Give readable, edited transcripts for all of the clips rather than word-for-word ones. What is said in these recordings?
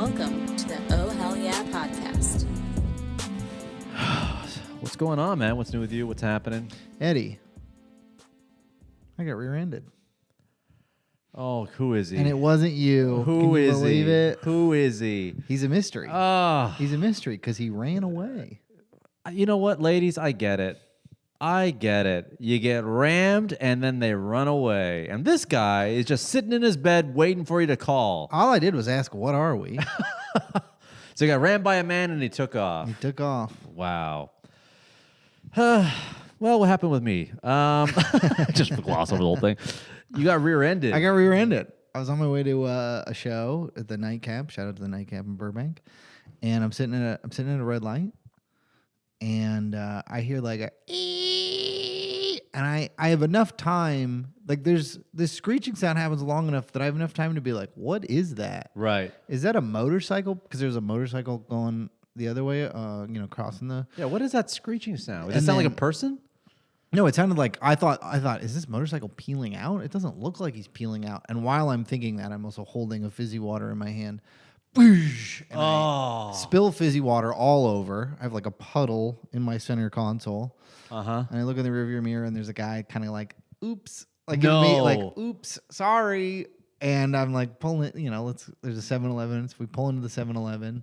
Welcome to the Oh Hell Yeah podcast. What's going on, man? What's new with you? What's happening? Eddie, I got rear-ended. Oh, who is he? And it wasn't you. Who Can you is believe he? it? Who is he? He's a mystery. He's a mystery because he ran away. You know what, ladies? I get it. You get rammed and then they run away. And this guy is just sitting in his bed waiting for you to call. All I did was ask, what are we? So he got rammed by a man and he took off. He took off. Wow. Well, what happened with me? Just gloss over the whole thing. You got rear-ended. I got rear-ended. I was on my way to a show at the Nightcap. Shout out to the Nightcap in Burbank. And I'm sitting at a red light. And I hear like a ee, and I have enough time. Like there's this screeching sound happens long enough that I have enough time to be like, what is that? Right. Is that a motorcycle? Because there's a motorcycle going the other way, crossing the. Yeah, what is that screeching sound? Does it And sound like a then- person? No, it sounded like I thought, is this motorcycle peeling out? It doesn't look like he's peeling out. And while I'm thinking that, I'm also holding a fizzy water in my hand. Boosh, and I spill fizzy water all over. I have like a puddle in my center console. Uh-huh. And I look in the rearview mirror and there's a guy kind of like, oops. Like, No. giving me like, oops, sorry. And I'm like pulling it, there's a 7-Eleven. So we pull into the 7-Eleven.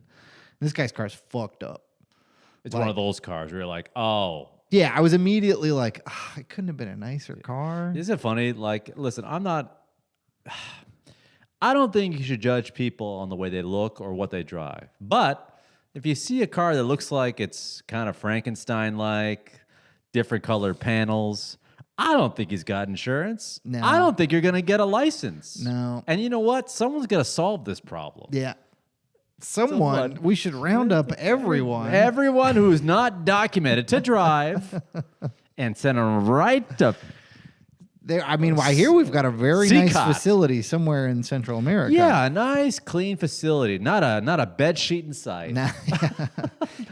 This guy's car's fucked up. It's one of those cars where you're like, oh. Yeah, I was immediately like, it couldn't have been a nicer car. Is it funny? Like, listen, I don't think you should judge people on the way they look or what they drive. But if you see a car that looks like it's kind of Frankenstein-like, different colored panels, I don't think he's got insurance. No. I don't think you're going to get a license. No. And you know what? Someone's going to solve this problem. Yeah. Someone, we should round up everyone. Everyone who's not documented to drive and send them right to... There, I hear we've got a very nice Seacott. facility somewhere in Central America. Yeah, a nice, clean facility. Not a bed sheet in sight. Nah,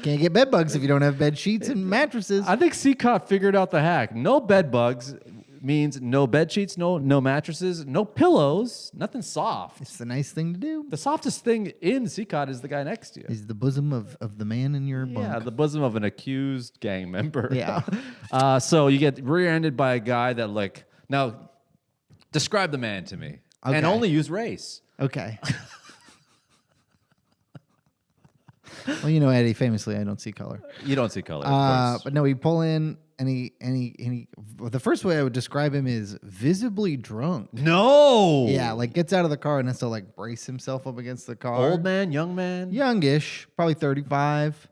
can't get bed bugs if you don't have bed sheets and mattresses. I think Seacott figured out the hack. No bed bugs means no bed sheets, no mattresses, no pillows, nothing soft. It's the nice thing to do. The softest thing in Seacott is the guy next to you. Is the bosom of the man in your bunk. Yeah, the bosom of an accused gang member. Yeah. So you get rear-ended by a guy that like... Now, describe the man to me. Okay. And only use race. Okay. Well, Eddie, famously, I don't see color. You don't see color, of course. But no, we pull in, and he. The first way I would describe him is visibly drunk. No! Yeah, like gets out of the car and has to like brace himself up against the car. Old man, young man? Youngish, probably 35.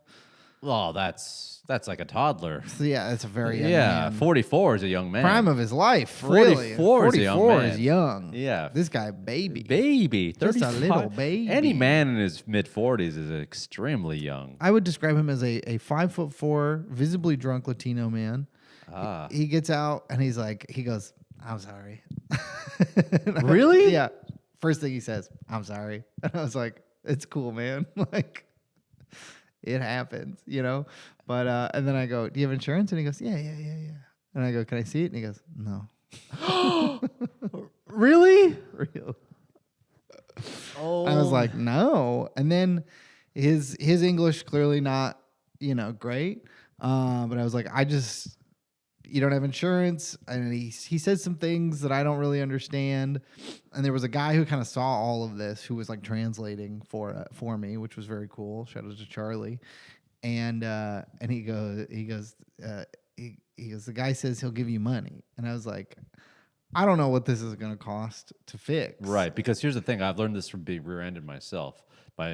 Oh, that's like a toddler. So yeah, that's a very young Yeah, man. 44 is a young man. Prime of his life, really. 44 is a young man. is young. Yeah. This guy, baby. Baby. Just a 35. little baby. Any man in his mid-40s is extremely young. I would describe him as a 5'4", visibly drunk Latino man. Ah. He gets out and he goes, I'm sorry. Really? Yeah. First thing he says, I'm sorry. And I was like, it's cool, man. Like, it happens, But, and then I go, do you have insurance? And he goes, yeah. And I go, can I see it? And he goes, no. Really? Real. Oh. I was like, no. And then his English clearly not, great. But I was like, you don't have insurance. And he said some things that I don't really understand. And there was a guy who kind of saw all of this who was like translating for me, which was very cool. Shout out to Charlie. And he goes, the guy says he'll give you money. And I was like, I don't know what this is going to cost to fix. Right, because here's the thing. I've learned this from being rear-ended myself by,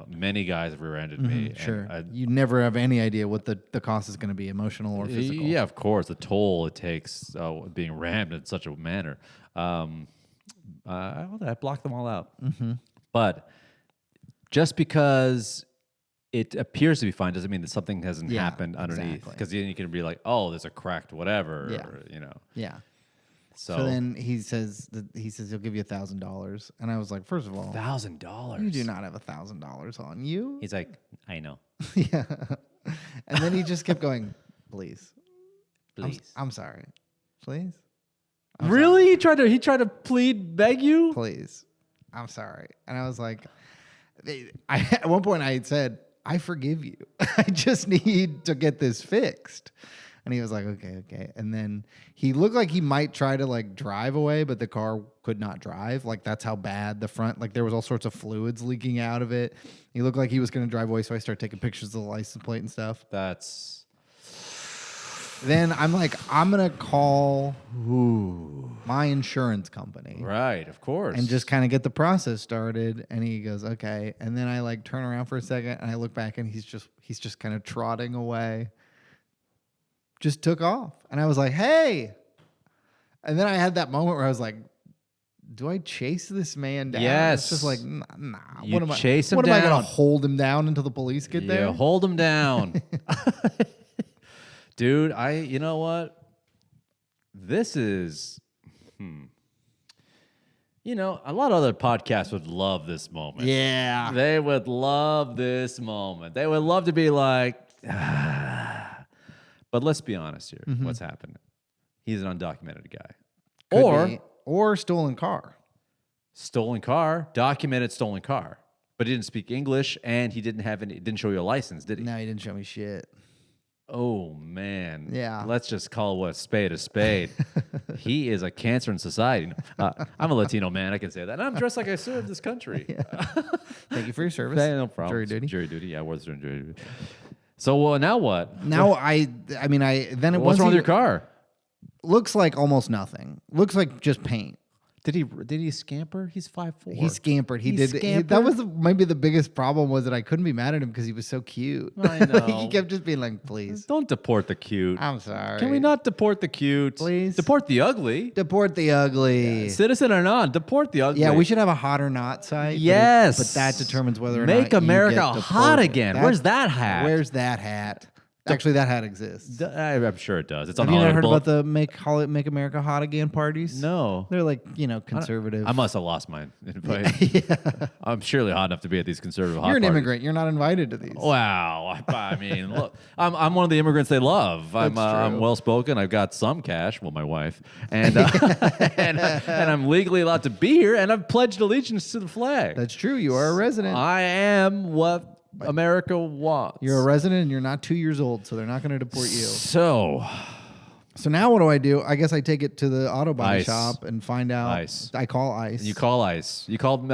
many guys have rear-ended me. Sure. You never have any idea what the cost is going to be, emotional or physical. Yeah, of course. The toll it takes being rammed in such a manner. I blocked them all out. Mm-hmm. But just because it appears to be fine doesn't mean that something hasn't happened underneath. Because then you can be like, oh, there's a cracked whatever. Yeah. Or, Yeah. So then he says he'll give you $1,000, and I was like, first of all, $1,000. you do not have $1,000 on you. He's like, I know. Yeah. And then he just kept going, please. Please. I'm sorry. Please. Really? He tried to beg you? Please. I'm sorry. And I was like, at one point I had said, I forgive you. I just need to get this fixed. And he was like, okay. And then he looked like he might try to like drive away, but the car could not drive. Like that's how bad the front, like there was all sorts of fluids leaking out of it. He looked like he was going to drive away. So I started taking pictures of the license plate and stuff. Then I'm like, I'm going to call my insurance company. Right, of course. And just kind of get the process started. And he goes, okay. And then I like turn around for a second and I look back and he's just kind of trotting away. Just took off. And I was like, hey. And then I had that moment where I was like, do I chase this man down? Yes. It's just like, nah. You chase him What down. am I going to hold him down until the police get there? Yeah, hold him down. Dude, you know what? This is, you know, a lot of other podcasts would love this moment. Yeah. They would love this moment. They would love to be like, But let's be honest here. What's happening? He's an undocumented guy. Or stolen car. Stolen car, documented stolen car. But he didn't speak English and he didn't show you a license, did he? No, he didn't show me shit. Oh, man. Yeah. Let's just call what a spade. He is a cancer in society. I'm a Latino man. I can say that. And I'm dressed like I serve this country. Thank you for your service. No problem. Jury duty. Jury duty. Yeah, I was doing jury duty. So now what? Now then What's wrong with your car? Looks like almost nothing. Looks like just paint. Did he scamper? He's 5'4". He scampered. That was maybe the biggest problem was that I couldn't be mad at him because he was so cute. I know. He kept just being like, please. Don't deport the cute. I'm sorry. Can we not deport the cute? Please? Deport the ugly. Deport the ugly. Citizen or non, deport the ugly. Yeah, we should have a hot or not site. Yes. But that determines whether or not Make you America get hot deported. again. Where's that hat? Where's that hat? Actually, that hat exists. I'm sure it does. It's on Have you never heard Hollywood about the Make America Hot Again parties? No. They're like, conservative. I must have lost my invite. Yeah. I'm surely hot enough to be at these conservative hot You're an parties. immigrant. You're not invited to these. Wow. I mean, look, I'm one of the immigrants they love. I'm true. well spoken. I've got some cash. Well, my wife, and and I'm legally allowed to be here, and I've pledged allegiance to the flag. That's true. You are a resident. I am what America wants. You're a resident and you're not 2 years old, so they're not going to deport you. So now what do? I guess I take it to the auto body ICE. shop and find out. ICE. I call ICE. You call ICE. You call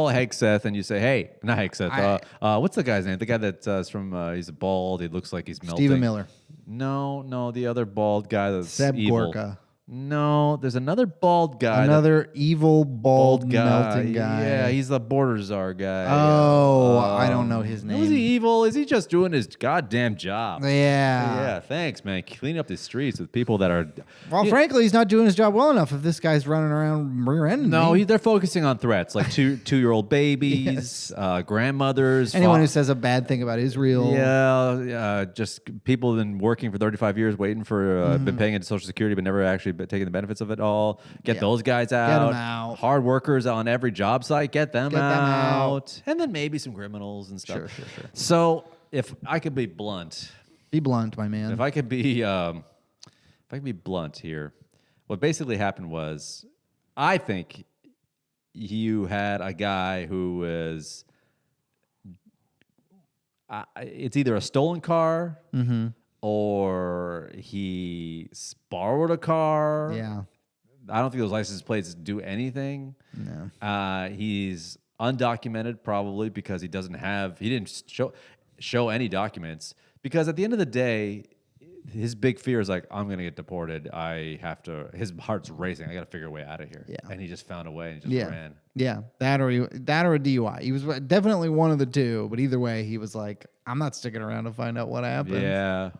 Hegseth and you say, hey, not Hegseth. What's the guy's name? The guy that's from, he's bald. He looks like he's melting. Stephen Miller. No, the other bald guy that's Seb evil. Gorka. No, there's another bald guy. Another evil, bald, melting guy. Yeah, he's the border czar guy. Oh, I don't know his name. Is he evil? Is he just doing his goddamn job? Yeah. Yeah, thanks, man. Clean up the streets with people that are... Well, frankly, he's not doing his job well enough if this guy's running around rear-ending No, me. they're focusing on threats like two-year-old babies, grandmothers. Anyone who says a bad thing about Israel. Yeah, just people who've been working for 35 years, waiting for, been paying into Social Security, but never actually taking the benefits of it all. Get those guys out. 'em out. Hard workers on every job site, get them them out. And then maybe some criminals and stuff. Sure. So if I could be blunt, Be blunt, my man. if I could be blunt here, what basically happened was, I think you had a guy who was, it's either a stolen car or he borrowed a car. Yeah. I don't think those license plates do anything. No. He's undocumented probably because he didn't show any documents. Because at the end of the day, his big fear is like, I'm gonna get deported. His heart's racing. I gotta figure a way out of here. Yeah. And he just found a way and he just ran. Yeah. That or a DUI. He was definitely one of the two, but either way, he was like, I'm not sticking around to find out what happened. Yeah.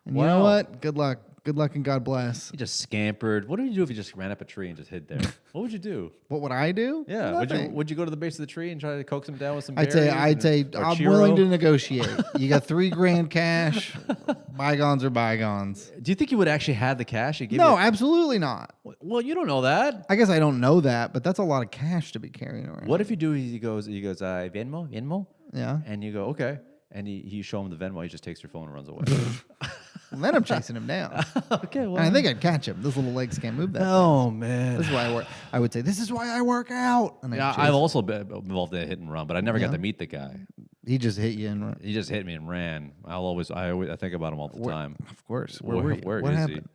And you know what? Good luck. Good luck and God bless. He just scampered. What would you do if he just ran up a tree and just hid there? What would you do? What would I do? Yeah. Nothing. Would you go to the base of the tree and try to coax him down with some I'd berries? say or I'm churro? willing to negotiate. You got $3,000 cash. Bygones are bygones. Do you think you would actually have the cash? No, absolutely not. Well, you don't know that. I guess I don't know that, but that's a lot of cash to be carrying around. What if you do? He goes, Venmo? Yeah. And you go, okay. And you show him the Venmo. He just takes your phone and runs away. Then I'm chasing him down. Okay, well, And I think I'd catch him. Those little legs can't move that oh fast. man, This is why I work. I would say, this is why I work out. And yeah, chase I've him. also been involved in a hit and run, but I never got Yeah. to meet the guy. He just hit you and run. He just hit me and ran. I always think about him all the time. Of course. Where were you? What is happened? he?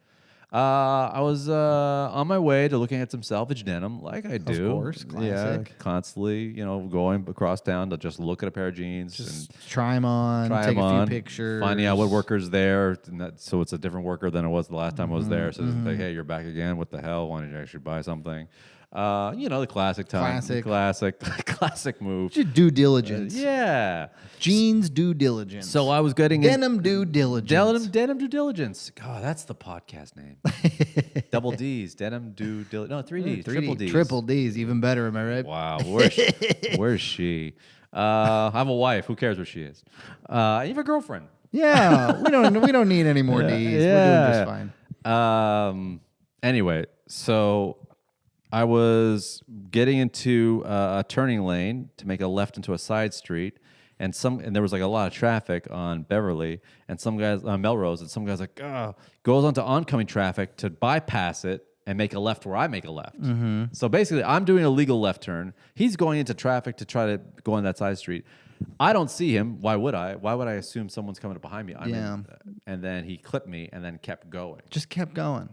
I was on my way to looking at some salvage denim, like I do. Of course, Yeah, classic. constantly, going across town to just look at a pair of jeans Just and try him on, try take them a few on, pictures. finding out what worker's there, so it's a different worker than it was the last time I was there. So it's like, hey, you're back again. What the hell? Why did you actually buy something? The classic time, classic move. Just due diligence. Yeah. Jeans due diligence. So I was getting Denim due diligence. Denim due diligence. God, that's the podcast name. Double D's. Denim due diligence. No, 3 D's. Triple D's. Triple D's, even better. Am I right? Wow. Where's she? I have a wife. Who cares where she is? You have a girlfriend. Yeah, we don't need any more D's. We're doing just fine. Anyway, so I was getting into a turning lane to make a left into a side street, and there was like a lot of traffic on Beverly, and some guys on Melrose, and some guys like goes onto oncoming traffic to bypass it and make a left where I make a left. So basically, I'm doing a legal left turn. He's going into traffic to try to go on that side street. I don't see him. Why would I? Why would I assume someone's coming up behind me? And then he clipped me and then kept going. Just kept going.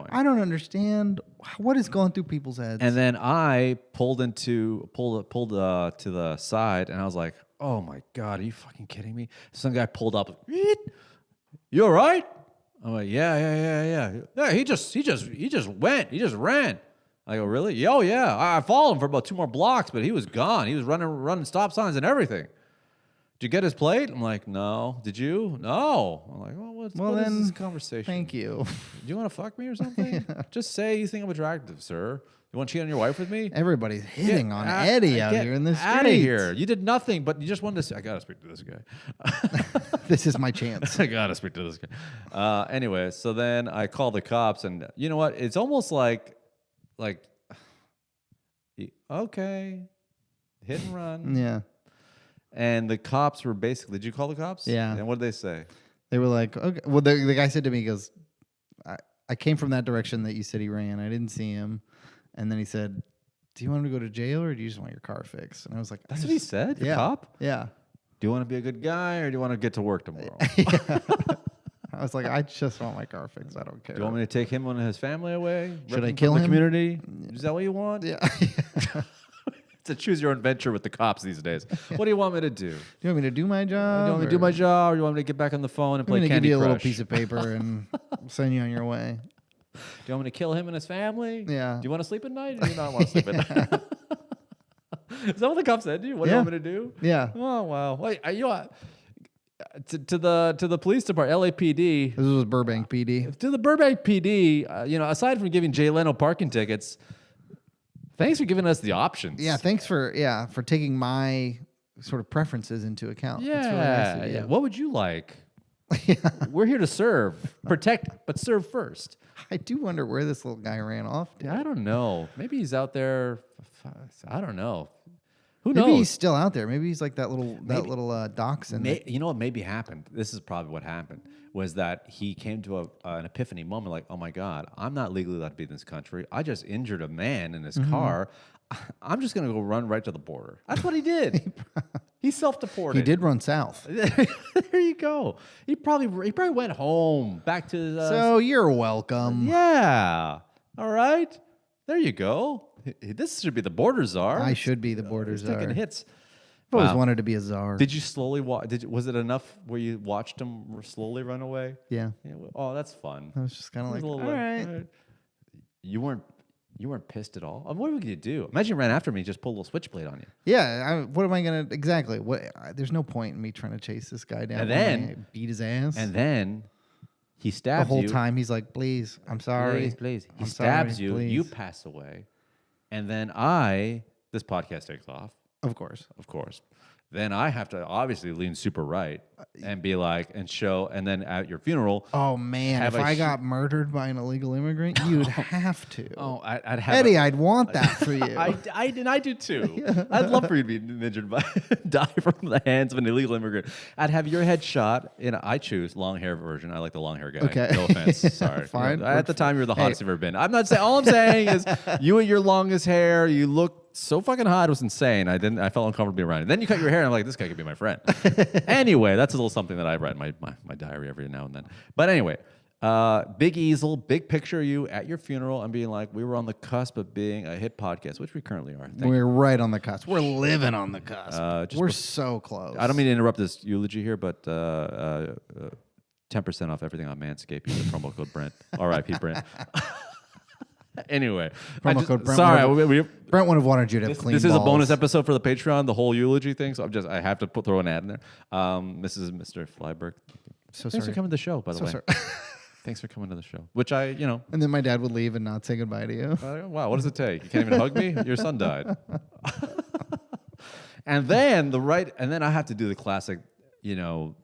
I don't understand what is going through people's heads. And then I pulled to the side, and I was like, "Oh my god, are you fucking kidding me?" Some guy pulled up. You all right? I'm like, yeah. Yeah, he just went. He just ran. I go, really? Oh yeah. I followed him for about 2 more blocks, but he was gone. He was running stop signs and everything. Did you get his plate? I'm like, no. Did you? No. I'm like, what is this conversation? Thank you. Do you want to fuck me or something? Just say you think I'm attractive, sir. You want to cheat on your wife with me? Everybody's hitting on Eddie out here in the street. Out of here. You did nothing, but you just wanted to say, I got to speak to this guy. This is my chance. I got to speak to this guy. Anyway, so then I called the cops, and you know what? It's almost like, okay, hit and run. Yeah. And the cops were basically, did you call the cops? Yeah. And what did they say? They were like, okay. Well, the guy said to me, he goes, I came from that direction that you said he ran. I didn't see him. And then he said, do you want him to go to jail or do you just want your car fixed? And I was like, That's what he said? The cop? Yeah. Do you want to be a good guy or do you want to get to work tomorrow? I was like, I just want my car fixed. I don't care. Do you want me to take him and his family away? Should I Rip kill from him? the community? Is that what you want? Yeah. It's a choose your own venture with the cops these days. What do you want me to do? Do you want me to do my job? Do you want me to do my job or do you want me to get back on the phone and play I'm going to give Candy you a little Crush? piece of paper and send you on your way. Do you want me to kill him and his family? Yeah. Do you want to sleep at night or do you not want to sleep at night? Is that what the cop said to you? What do you want me to do? Yeah. Oh, wow. Wait, to the police department, LAPD. This was Burbank PD. To the Burbank PD, aside from giving Jay Leno parking tickets, thanks for giving us the options. Yeah, thanks for taking my sort of preferences into account. That's really nice of you. What would you like? We're here to serve, protect, but serve first. I do wonder where this little guy ran off to. I don't know. Maybe he's out there. I don't know. Who knows? Maybe he's still out there. Maybe he's like that little dachshund. You know what maybe happened? This is probably what happened, was that he came to an epiphany moment like, oh my God, I'm not legally allowed to be in this country. I just injured a man in his car. I'm just going to go run right to the border. That's what he did. He self-deported. He did run south. There you go. He probably went home, back to So you're welcome. Yeah. All right. There you go. This should be the border czar. I should be the border He's czar. taking hits. I've always wanted to be a czar. Did you slowly watch? Was it enough where you watched him slowly run away? Yeah. Oh, that's fun. I was just kind of like, all all right. You weren't pissed at all. I mean, what would you do? Imagine you ran after me, and just pulled a little switchblade on you. Yeah. What am I gonna exactly? There's no point in me trying to chase this guy down. And then I beat his ass. And then he the stabs whole you. time he's like, "Please, I'm sorry, Please. He I'm stabs sorry, you. please." You pass away, and then this podcast takes off. Of course. Of course. then I have to obviously lean super right and be like, and show, and then at your funeral. Oh man, if I got murdered by an illegal immigrant, you'd have to. Oh, I'd have Eddie, I'd want that for you. I do too. I'd love for you to be injured by die from the hands of an illegal immigrant. I'd have your head shot. I choose long hair version. I like the long hair guy. Okay. No offense. Sorry. Fine. At the time, you were the hottest you've ever been. I'm not saying. All I'm saying is you with your longest hair. You look so fucking hot. It was insane. I felt uncomfortable being around you. Then you cut your hair, and I'm like, this guy could be my friend. Anyway, that's a little something that I write in my diary every now and then. But anyway, big easel, big picture of you at your funeral and being like, we were on the cusp of being a hit podcast, which we currently are. We're right on the cusp. We're living on the cusp. We're so close. I don't mean to interrupt this eulogy here, but 10% off everything on Manscaped. Use the promo code Brent. R.I.P. Brent. Anyway, promo code Brent. Sorry, Brent would have wanted you to have clean This is a balls. bonus episode for the Patreon, the whole eulogy thing. So I have to throw an ad in there. Mrs. and Mr. Flyberg. So Thanks for coming to the show, by the way. sorry. Thanks for coming to the show. Which And then my dad would leave and not say goodbye to you. Wow, what does it take? You can't even hug me? Your son died. And then I have to do the classic, You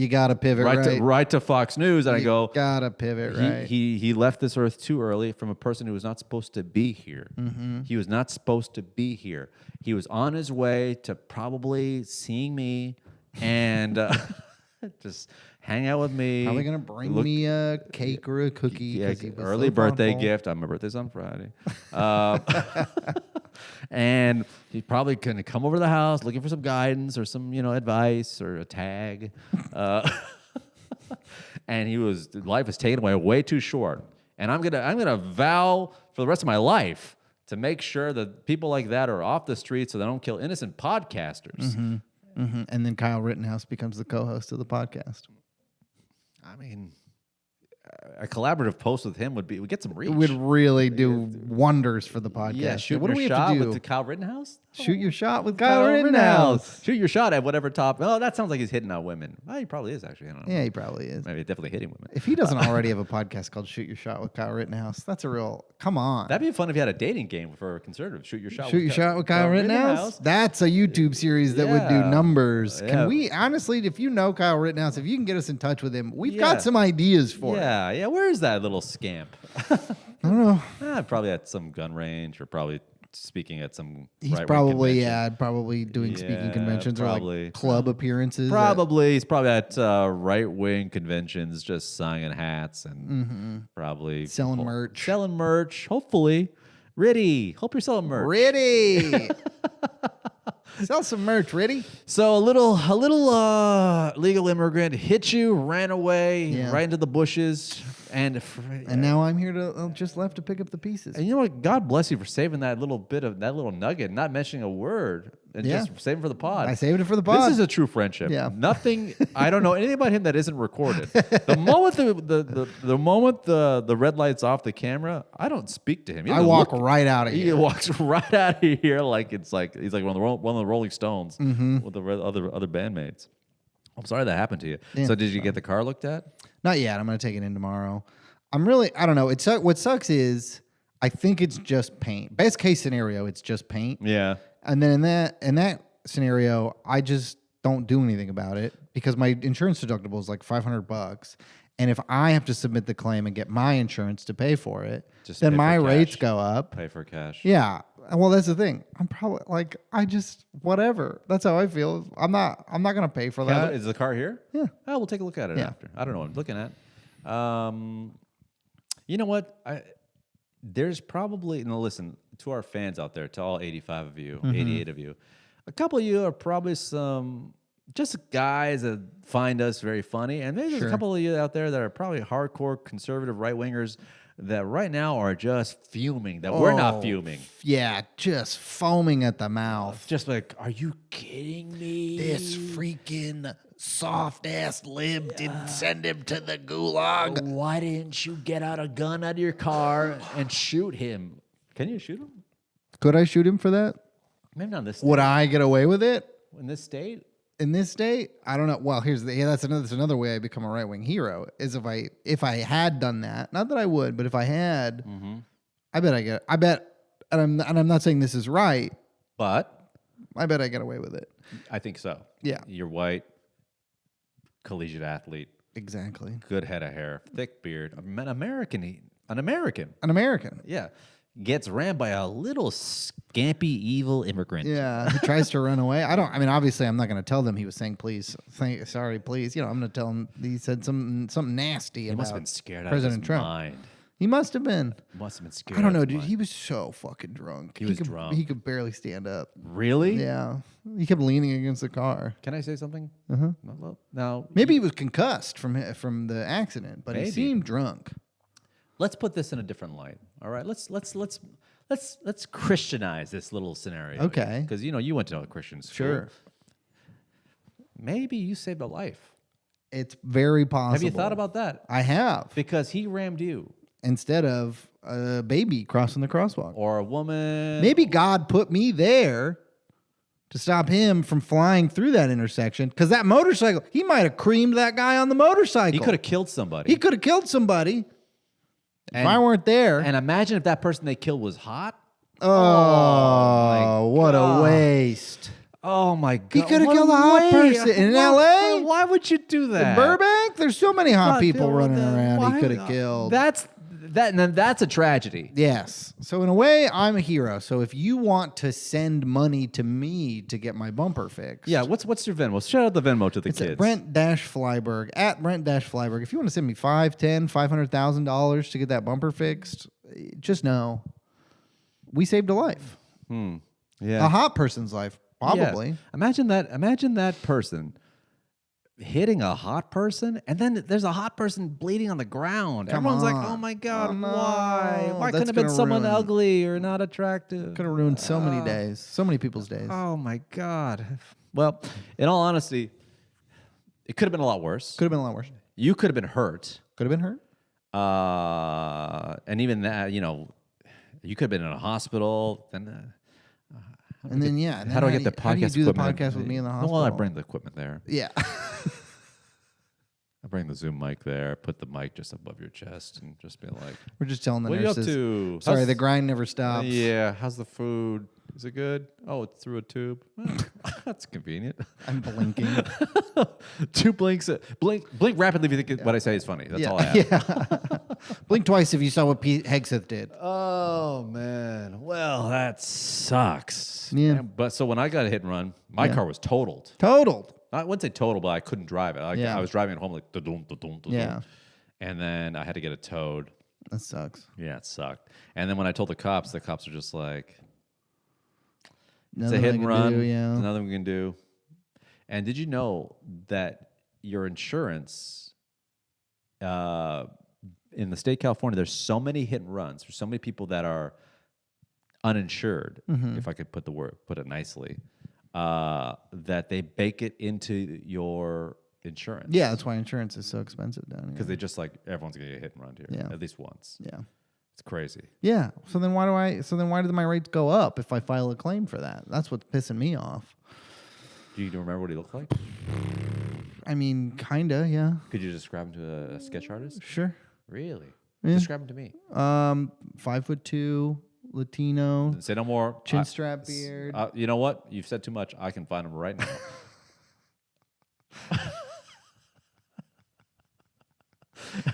got to pivot right to Fox News, and I go, got to pivot right. He left this earth too early from a person who was not supposed to be here. Mm-hmm. He was not supposed to be here. He was on his way to probably seeing me and just hang out with me. Probably going to bring me a cake or a cookie. Yeah, early birthday gift. My birthday's on Friday. And he's probably going to come over to the house looking for some guidance or some, advice or a tag. And life is taken away way too short. And I'm gonna vow for the rest of my life to make sure that people like that are off the street so they don't kill innocent podcasters. Mm-hmm. Mm-hmm. And then Kyle Rittenhouse becomes the co-host of the podcast. I mean, a collaborative post with him would get some reach. It would really do wonders for the podcast. Yeah, shoot what do your we shot have to do? with Kyle Rittenhouse? Shoot your shot with Kyle Rittenhouse. Shoot your shot at whatever top. Oh, that sounds like he's hitting on women. Well, he probably is, actually. I don't know. Yeah, he probably is. Maybe definitely hitting women. If he doesn't already have a podcast called Shoot Your Shot with Kyle Rittenhouse, that's a real, come on. That'd be fun if you had a dating game for conservatives. Shoot your shot with Kyle Rittenhouse? That's a YouTube series that would do numbers. Yeah. Can we, honestly, if you know Kyle Rittenhouse, if you can get us in touch with him, we've got some ideas for it. Yeah. Where is that little scamp? I don't know. Probably at some gun range or probably speaking at some He's probably doing speaking conventions or like club appearances. He's probably at right-wing conventions just signing hats and probably selling merch. Selling merch, hopefully. Ritty, hope you're selling merch. Ritty! Sell some merch, Ritty. So a little legal immigrant hit you, ran away, right into the bushes, and now I'm here to just left to pick up the pieces. And you know what? God bless you for saving that little bit of that little nugget, not mentioning a word, and just saving for the pod. I saved it for the pod. This is a true friendship. Yeah. Nothing. I don't know anything about him that isn't recorded. The moment the red light's off the camera, I don't speak to him. I walk right out of here. He walks right out of here like he's like one of the Rolling Stones with the other bandmates. I'm sorry that happened to you. Yeah, so did you get the car looked at? Not yet. I'm going to take it in tomorrow. I don't know. What sucks is I think it's just paint. Best case scenario, it's just paint. Yeah. And then in that scenario, I just don't do anything about it because my insurance deductible is like $500. And if I have to submit the claim and get my insurance to pay for it, then my rates go up. Pay for cash. Yeah. Well, that's the thing. I'm probably like, whatever. That's how I feel. I'm not going to pay for that. Is the car here? Yeah. Oh, we'll take a look at it after. I don't know what I'm looking at. You know what? There's probably, listen, to our fans out there, to all 85 of you, 88 of you, a couple of you are probably just guys that find us very funny. And maybe there's a couple of you out there that are probably hardcore conservative right-wingers that right now are just fuming, that we're not fuming. Yeah, just foaming at the mouth. Just like, are you kidding me? This freaking soft-ass lib didn't send him to the gulag. Why didn't you get out a gun out of your car and shoot him? Can you shoot him? Could I shoot him for that? Maybe not in this state. Would I get away with it? In this state? In this state, I don't know. Well, that's another way I become a right wing hero is if I had done that. Not that I would, but if I had, I bet, and I'm not saying this is right, but I bet I get away with it. I think so. Yeah. You're white, collegiate athlete, Exactly. good head of hair, thick beard, an American. An American. An American. Yeah. Gets rammed by a little scampy, evil immigrant. Yeah, he tries to run away. Obviously, I'm not going to tell them he was saying please, sorry, please. I'm going to tell him he said something nasty He about must have been scared President out of his Trump. mind. He must have been. Must have been scared. I don't out know, of his dude. mind. He was so fucking drunk. He was could, drunk. He could barely stand up. Really? Yeah, he kept leaning against the car. Can I say something? Uh-huh. Well, now, Maybe he was concussed from the accident, but Maybe. he seemed drunk. let's put this in a different light. All right. Let's Christianize this little scenario. Okay. Because you went to a Christian school. Sure. Maybe you saved a life. It's very possible. Have you thought about that? I have. Because he rammed you, Instead of a baby crossing the crosswalk. or a woman. Maybe God put me there to stop him from flying through that intersection. Because that motorcycle, he might have creamed that guy on the motorcycle. He could have killed somebody. He could have killed somebody if And- I weren't there. And imagine if that person they killed was hot. Oh, what God. a waste. Oh my God! He could have What killed a hot way. person in LA? Why would you do In that? Burbank, there's so many hot God, people Phil, running that- around why- he could have killed. That's a tragedy. Yes. So in a way, I'm a hero. So if you want to send money to me to get my bumper fixed. Yeah. What's your Venmo? Shout out the Venmo to the It's kids. at Brent-Flyberg, at Brent-Flyberg. If you want to send me $5, $10, $500,000 to get that bumper fixed, just know we saved a life. Yeah. A hot person's life, probably. Yeah. Imagine that person hitting a hot person, and then there's a hot person bleeding on the ground. Come Everyone's like, on. "Oh my God, Oh, no. why? Why That's couldn't it have been gonna someone ruin- ugly or not attractive?" Could have ruined so many days, so many people's days. Oh my God. Well, in all honesty, it could have been a lot worse. Could have been a lot worse. You could have been hurt. Could have been hurt. And even that, you could have been in a hospital. Then, And then, yeah. and how then do I get the how do you podcast do the equipment? podcast with me in the hospital? Well, I bring the equipment there. Yeah. I bring the Zoom mic there. Put the mic just above your chest, and just be like, We're just telling the "What are you up nurses. to? Sorry, How's- the grind never stops. Yeah, how's the food? Is it good? Oh, it's through a tube. That's convenient. I'm blinking. 2 blinks. Blink rapidly if you think what I say is funny. That's all I have. Yeah. Blink twice if you saw what Pete Hegseth did. Oh man. Well, that sucks. Yeah. But so when I got a hit and run, my car was totaled. Totaled. I wouldn't say total, but I couldn't drive it. Yeah. I was driving it home like da-dum, da-dum, da-dum. Yeah. And then I had to get it towed. That sucks. Yeah, it sucked. And then when I told the cops are just like, it's Nothing a hit I and can run. do, yeah. There's nothing we can do. And did you know that your insurance in the state of California, there's so many hit and runs. There's so many people that are uninsured, Mm-hmm. if I could put it nicely, that they bake it into your insurance. Yeah, that's why insurance is so expensive down here. Because they just like, everyone's going to get hit and run here. Yeah. At least once. Yeah. It's crazy. Yeah. So then why did my rates go up if I file a claim for that? That's what's pissing me off. Do you remember what he looked like? I mean, kinda, yeah. Could you describe him to a sketch artist? Sure. Really? Yeah. Describe him to me. 5'2", Latino, Say no more. chin strap beard. You know what? You've said too much. I can find him right now.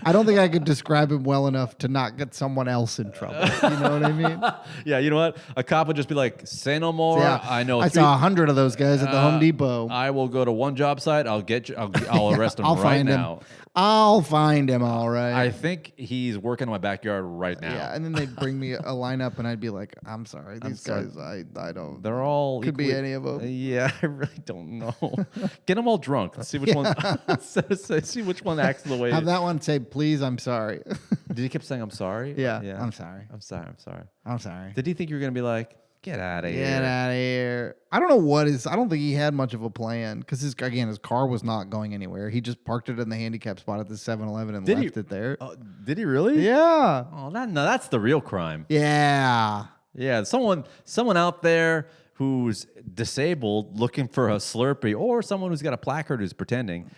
I don't think I could describe him well enough to not get someone else in trouble. You know what I mean? Yeah, you know what? A cop would just be like, say no more. Yeah. I know. I saw 100 of those guys at the Home Depot. I will go to one job site. I'll get you. I'll arrest him I'll right find now. him. I'll find him, all right. I think he's working in my backyard right now. Yeah, and then they'd bring me a lineup, and I'd be like, "I'm sorry, these sorry. guys, I don't." They're all Could be equally- any of 'em. Yeah, I really don't know. Get them all drunk. Let's see which one. See which one acts the way. Have that one say, "Please, I'm sorry." Did he keep saying I'm sorry? Yeah, I'm sorry. I'm sorry. I'm sorry. I'm sorry. Did he think you were gonna be like, get out of here? Get out of here. I don't know what is. I don't think he had much of a plan because his car was not going anywhere. He just parked it in the handicap spot at the 7-Eleven and Did he- left it there. Oh, did he really? Yeah. Oh, that's the real crime. Yeah. Yeah, someone out there who's disabled looking for a Slurpee, or someone who's got a placard who's pretending.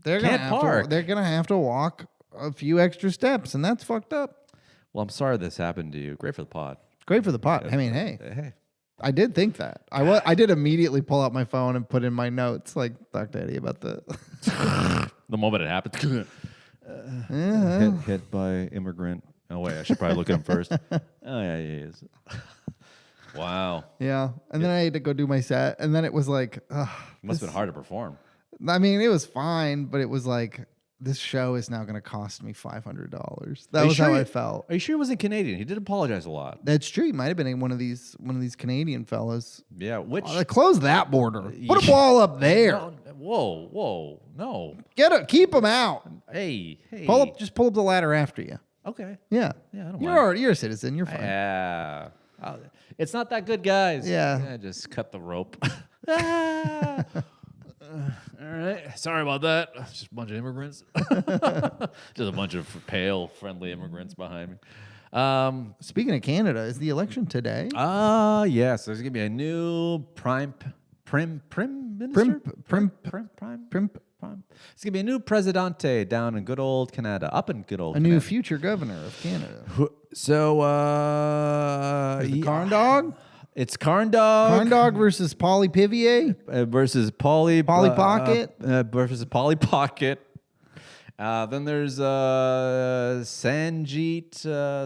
They're Can't gonna have park. to. They're gonna have to walk a few extra steps, and that's fucked up. Well, I'm sorry this happened to you. Great for the pod. Great for the pot. I mean, hey, Hey, I did think that. I did immediately pull out my phone and put in my notes, like, talk to Eddie about the The moment it happened. Hit by immigrant. Oh, wait, I should probably look at him first. Oh, yeah, he is. Wow. Yeah. And then I had to go do my set. And then it was like, It must have been hard to perform. I mean, it was fine, but it was like, this show is now going to cost me $500. That was how I felt. Are you sure he wasn't Canadian? He did apologize a lot. That's true. He might have been one of these Canadian fellas. Yeah, which... close that border. Put a wall up there. No, whoa, no. Keep them out. Hey. Just pull up the ladder after you. Okay. Yeah. Yeah, I don't mind. You're a citizen. You're fine. Yeah. It's not that good, guys. Yeah. Just cut the rope. All right. Sorry about that. It's just a bunch of immigrants. Just a bunch of pale, friendly immigrants behind me. Speaking of Canada, is the election today? Yes. There's gonna be a new prime minister. Prim. It's gonna be a new presidente down in good old Canada, up in good old. A Canada. new future governor of Canada. So, Carn Dawg. It's Carn Dawg. Carn Dawg versus Polly Pivier versus Polly Pocket versus Polly Pocket. Then there's Sanjeet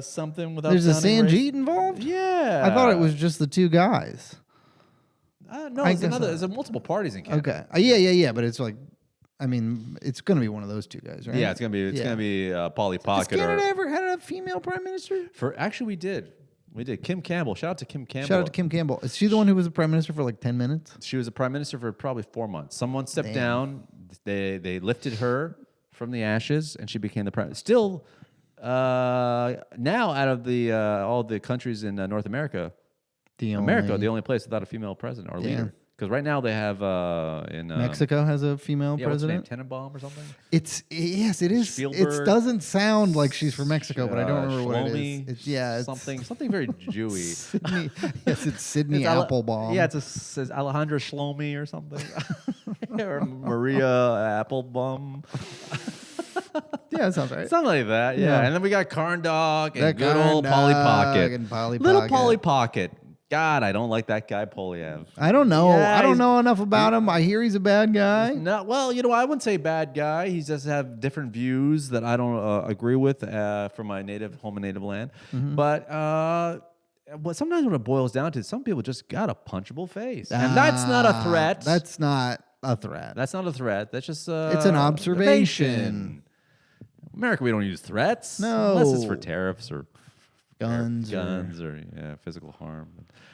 something without. There's a sounding Sanjeet involved? Yeah. I thought it was just the two guys. No, there's multiple parties in Canada. Okay. Yeah. But it's like, I mean, it's going to be one of those two guys, right? Yeah, it's gonna be Polly Pocket. Has Canada ever had a female prime minister? Actually, we did. We did. Kim Campbell. Shout out to Kim Campbell. Shout out to Kim Campbell. Is she the one who was the prime minister for like 10 minutes? She was a prime minister for probably 4 months. Someone stepped down. They lifted her from the ashes, and she became the prime. Still, now out of the all the countries in North America, the only place without a female president or leader. Because right now they have in Mexico has a female president. What's her name? Tenenbaum or something. Yes, it is. Spielberg, it doesn't sound like she's from Mexico, but I don't remember what it is. It's something very Jewy. Sydney, yes, it's Sydney Applebaum. Yeah, it says Alejandra Shlomi or something, or Maria Applebaum. Yeah, that sounds right. Something like that. Yeah, and then we got Carn Dawg and good old Polly Pocket. Pocket. Little Polly Pocket. God, I don't like that guy Polyev. I don't know. Yeah, I don't know enough about him. I hear he's a bad guy. Well, I wouldn't say bad guy. He just have different views that I don't agree with from my home and native land. Mm-hmm. But sometimes when it boils down to, some people just got a punchable face, and that's not a threat. That's not a threat. That's not a threat. That's just it's an observation. America, we don't use threats. No, unless it's for tariffs or guns or physical harm.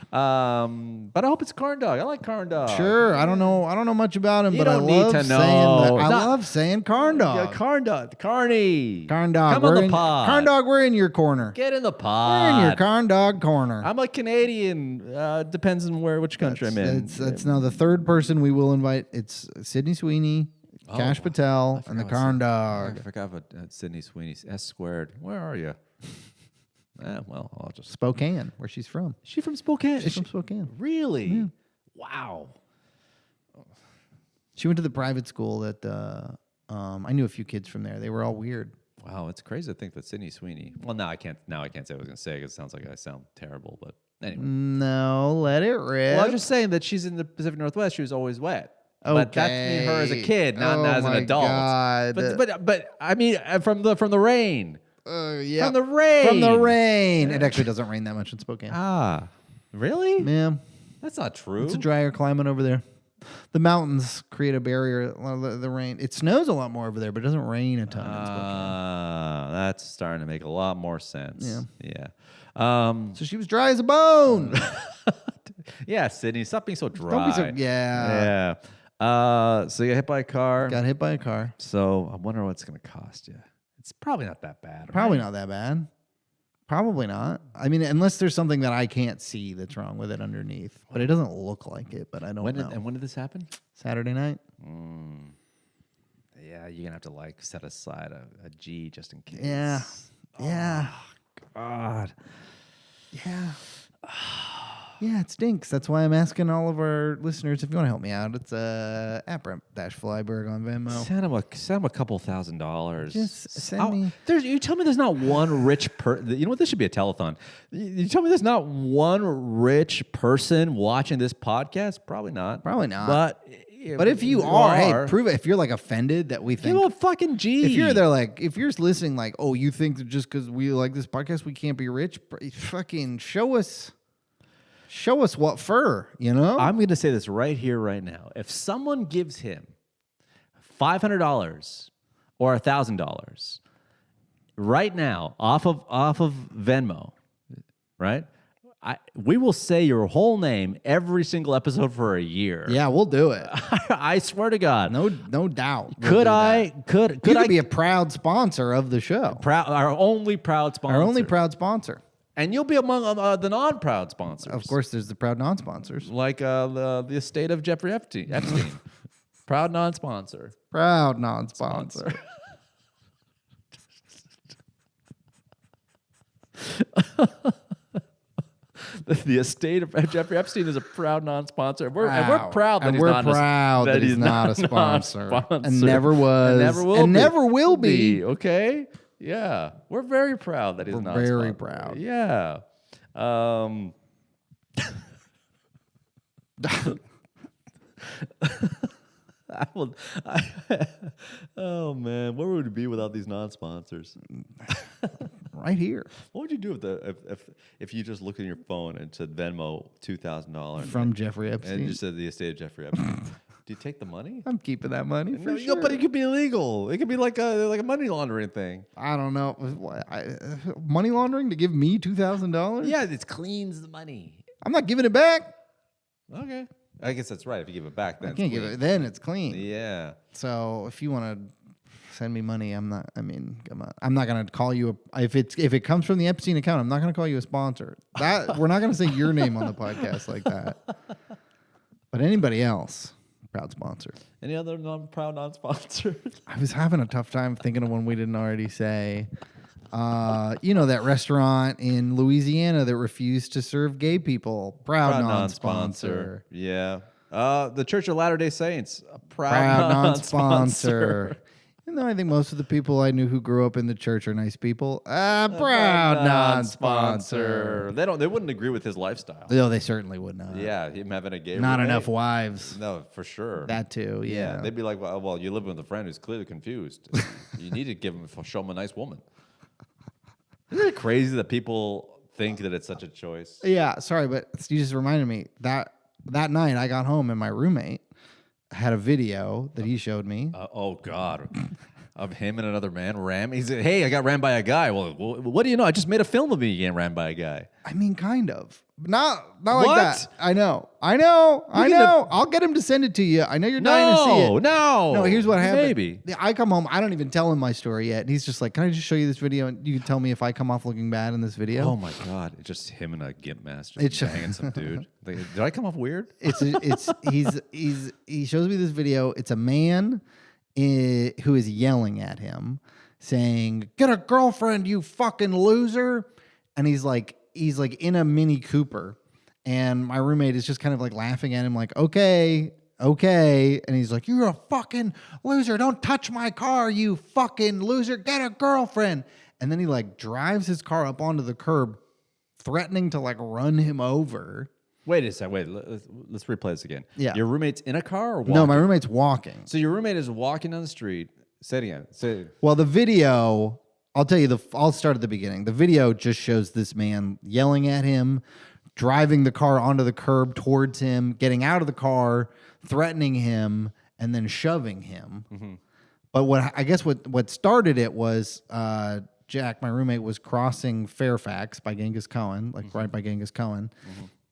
But I hope it's Carn Dawg. I like Carn Dawg. Sure. I don't know much about him, You but I don't need love to saying know. I love saying Carn Dawg. Yeah, Carn Dawg. Carny. Carn Dawg. Come on the pod. Carn Dawg, we're in your corner. Get in the pod. We're in your Carn Dawg corner. I'm a Canadian. Depends on which country I'm in. That's now the third person we will invite. It's Sydney Sweeney, Kash Patel, and the Carn Dawg. I forgot about Sydney Sweeney. S squared. Where are you? Well, I'll just... Spokane, where she's from. Is she from Spokane? She's from Spokane. Really? Yeah. Wow. She went to the private school that I knew a few kids from there. They were all weird. Wow, it's crazy to think that Sydney Sweeney... Well, now I can't say what I was going to say because it sounds like I sound terrible, but anyway. No, let it rip. Well, I was just saying that she's in the Pacific Northwest. She was always wet. Okay. But that's her as a kid, not as an adult. God. But I mean, from the rain. Yeah. From the rain. From the rain. It actually doesn't rain that much in Spokane. Really? Yeah. That's not true. It's a drier climate over there. The mountains create a barrier. The rain. It snows a lot more over there, but it doesn't rain a ton in Spokane. That's starting to make a lot more sense. Yeah. Yeah. So she was dry as a bone. Yeah, Sydney, stop being so dry. Don't be so. Yeah. So you got hit by a car. Got hit by a car. So I wonder what it's going to cost you. It's probably not that bad. Probably not that bad. Probably not. I mean, unless there's something that I can't see that's wrong with it underneath. But it doesn't look like it, but I don't know. And when did this happen? Saturday night. Yeah, you're going to have to set aside a G just in case. Yeah. Yeah. God. Yeah. Yeah, it stinks. That's why I'm asking all of our listeners if you want to help me out. It's at Brent-Flyberg on Venmo. Send him a couple $1,000. Just send me. You tell me there's not one rich You know what? This should be a telethon. You tell me there's not one rich person watching this podcast? Probably not. But if you are, hey, prove it. If you're like offended that we think, give a fucking G. if you're listening, like, oh, you think that just because we like this podcast we can't be rich? Fucking show us what for, you know? I'm going to say this right here, right now. If someone gives him $500 or $1,000 right now off of Venmo, right? We will say your whole name every single episode for a year. Yeah, we'll do it. I swear to God. No doubt. Could I be a proud sponsor of the show? Our only proud sponsor. Our only proud sponsor. And you'll be among the non-proud sponsors. Of course, there's the proud non-sponsors. Like the estate of Jeffrey Epstein. Proud non-sponsor. Proud non-sponsor. The estate of Jeffrey Epstein is a proud non-sponsor. And we're proud that he's not a sponsor. Non-sponsor. And never was. And never will be. Okay? Yeah. We're very proud that he's not very sponsored. proud. Yeah. Oh man, where would we be without these non-sponsors? Right here. What would you do if you just looked at your phone and said Venmo $2,000 from Jeffrey Epstein and just said the estate of Jeffrey Epstein? Do you take the money? I'm keeping that money for No, sure. but it could be illegal. It could be like a money laundering thing. I don't know. Money laundering to give me $2,000? Yeah, it cleans the money. I'm not giving it back. Okay. I guess that's right. If you give it back, then I can't give it. Then it's clean. Yeah. So if you want to send me money, I'm not going to call you if it comes from the Epstein account, I'm not going to call you a sponsor. We're not going to say your name on the podcast like that. But anybody else, proud sponsor. Any other proud non-sponsors? I was having a tough time thinking of one we didn't already say. That restaurant in Louisiana that refused to serve gay people. Proud non-sponsor. Yeah. The Church of Latter-day Saints. A proud non-sponsor. Even though I think most of the people I knew who grew up in the church are nice people. Proud non-sponsor. They wouldn't agree with his lifestyle. No, they certainly would not. Yeah, him having a gay Not roommate. enough wives. No, for sure. That too, yeah. They'd be like, well, you live with a friend who's clearly confused. You need to show him a nice woman. Isn't it crazy that people think that it's such a choice? Yeah, sorry, but you just reminded me that night I got home and my roommate had a video that he showed me. Oh God, of him and another man ram. He said, "Hey, I got rammed by a guy." Well, what do you know? I just made a film of me getting rammed by a guy. I mean, kind of. Not like that. I know. I'll get him to send it to you. I know you're dying to see it. No, here's what happened. Maybe. I come home. I don't even tell him my story yet. And he's just like, can I just show you this video? And you can tell me if I come off looking bad in this video. Oh my God. It's just him and a gimp master banging some dude. Did I come off weird? He shows me this video. It's a man who is yelling at him saying, "Get a girlfriend, you fucking loser." And he's like in a Mini Cooper, and my roommate is just kind of like laughing at him like, okay. And he's like, "You're a fucking loser. Don't touch my car, you fucking loser. Get a girlfriend." And then he like drives his car up onto the curb, threatening to like run him over. Wait a second. Wait, let's replay this again. Yeah. Your roommate's in a car or walking? No, my roommate's walking. So your roommate is walking down the street. Say it again. Well, the video, I'll tell you, I'll start at the beginning. The video just shows this man yelling at him, driving the car onto the curb towards him, getting out of the car, threatening him, and then shoving him. Mm-hmm. But what started it was Jack, my roommate, was crossing Fairfax by Genghis Cohen, like right by Genghis Cohen,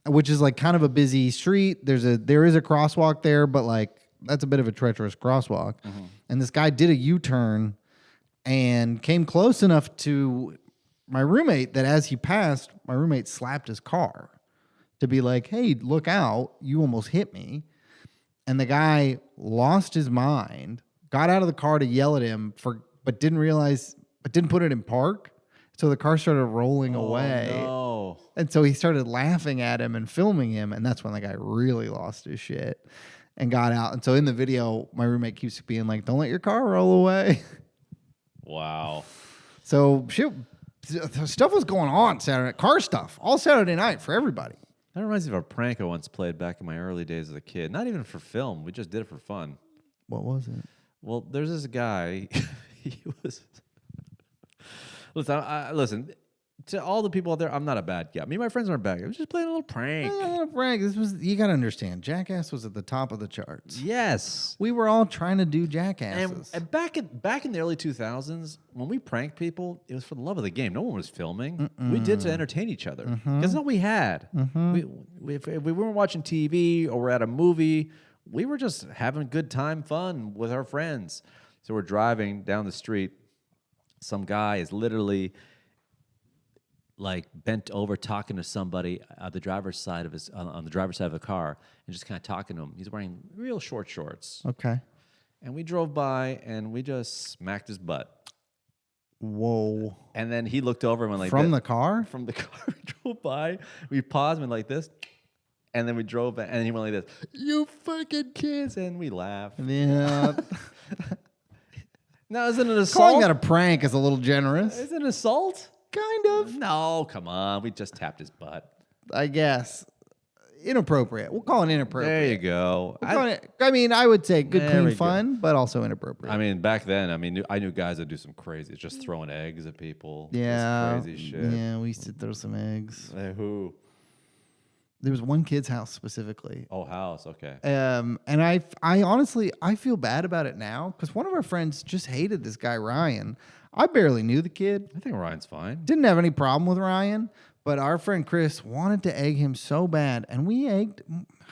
which is like kind of a busy street. There is a crosswalk there, but like that's a bit of a treacherous crosswalk. Mm-hmm. And this guy did a U-turn and came close enough to my roommate that as he passed, my roommate slapped his car to be like, "Hey, look out, you almost hit me." And the guy lost his mind, got out of the car to yell at him but didn't put it in park. So the car started rolling Oh, away. no. And so he started laughing at him and filming him. And that's when the guy really lost his shit and got out. And so in the video, my roommate keeps being like, don't let your car roll away. Wow. So shit, stuff was going on Saturday. Car stuff all Saturday night for everybody. That reminds me of a prank I once played back in my early days as a kid. Not even for film. We just did it for fun. What was it? Well, there's this guy. He was. Listen, to all the people out there, I'm not a bad guy. Me and my friends aren't bad guys. We're just playing a little prank. Frank, you got to understand. Jackass was at the top of the charts. Yes. We were all trying to do jackasses. And back in the early 2000s, when we pranked people, it was for the love of the game. No one was filming. We did to entertain each other. Because that's what we had. If we weren't watching TV or we're at a movie, we were just having a good time, fun with our friends. So we're driving down the street. Some guy is literally like bent over talking to somebody on the driver's side of the car and just kind of talking to him. He's wearing real short shorts. Okay. And we drove by and we just smacked his butt. Whoa. And then he looked over and went like From this. the car? From the car. We drove by. We paused and went like this. And then we drove back and he went like this. You fucking kids. And we laughed. Yeah. Now, is it an assault? Calling that a prank is a little generous. Is it an assault? Kind of. No, come on. We just tapped his butt. I guess. Inappropriate. We'll call it inappropriate. There you go. I would say good, There clean we go. fun, but also inappropriate. I mean, back then, I knew guys that do some crazy, just throwing eggs at people. yeah. Just crazy shit. Yeah, we used to throw some eggs. Who? There was one kid's house specifically. Oh, house. Okay. And I honestly, I feel bad about it now because one of our friends just hated this guy, Ryan. I barely knew the kid. I think Ryan's fine. Didn't have any problem with Ryan, but our friend Chris wanted to egg him so bad. And we egged,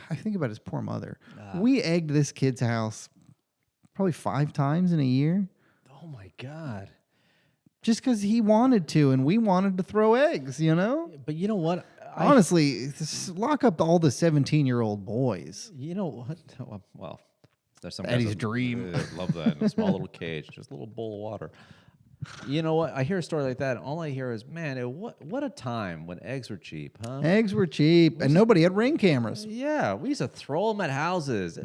I think about his poor mother. We egged this kid's house probably 5 times in a year. Oh, my God. Just because he wanted to and we wanted to throw eggs, you know? But you know what? Honestly, lock up all the 17-year-old boys. You know what? Well, there's some Eddie's guys that dream. love that in a small little cage, just a little bowl of water. You know what? I hear a story like that. And all I hear is, man, what a time when eggs were cheap, huh? Eggs were cheap and nobody had Ring cameras. Yeah, we used to throw them at houses.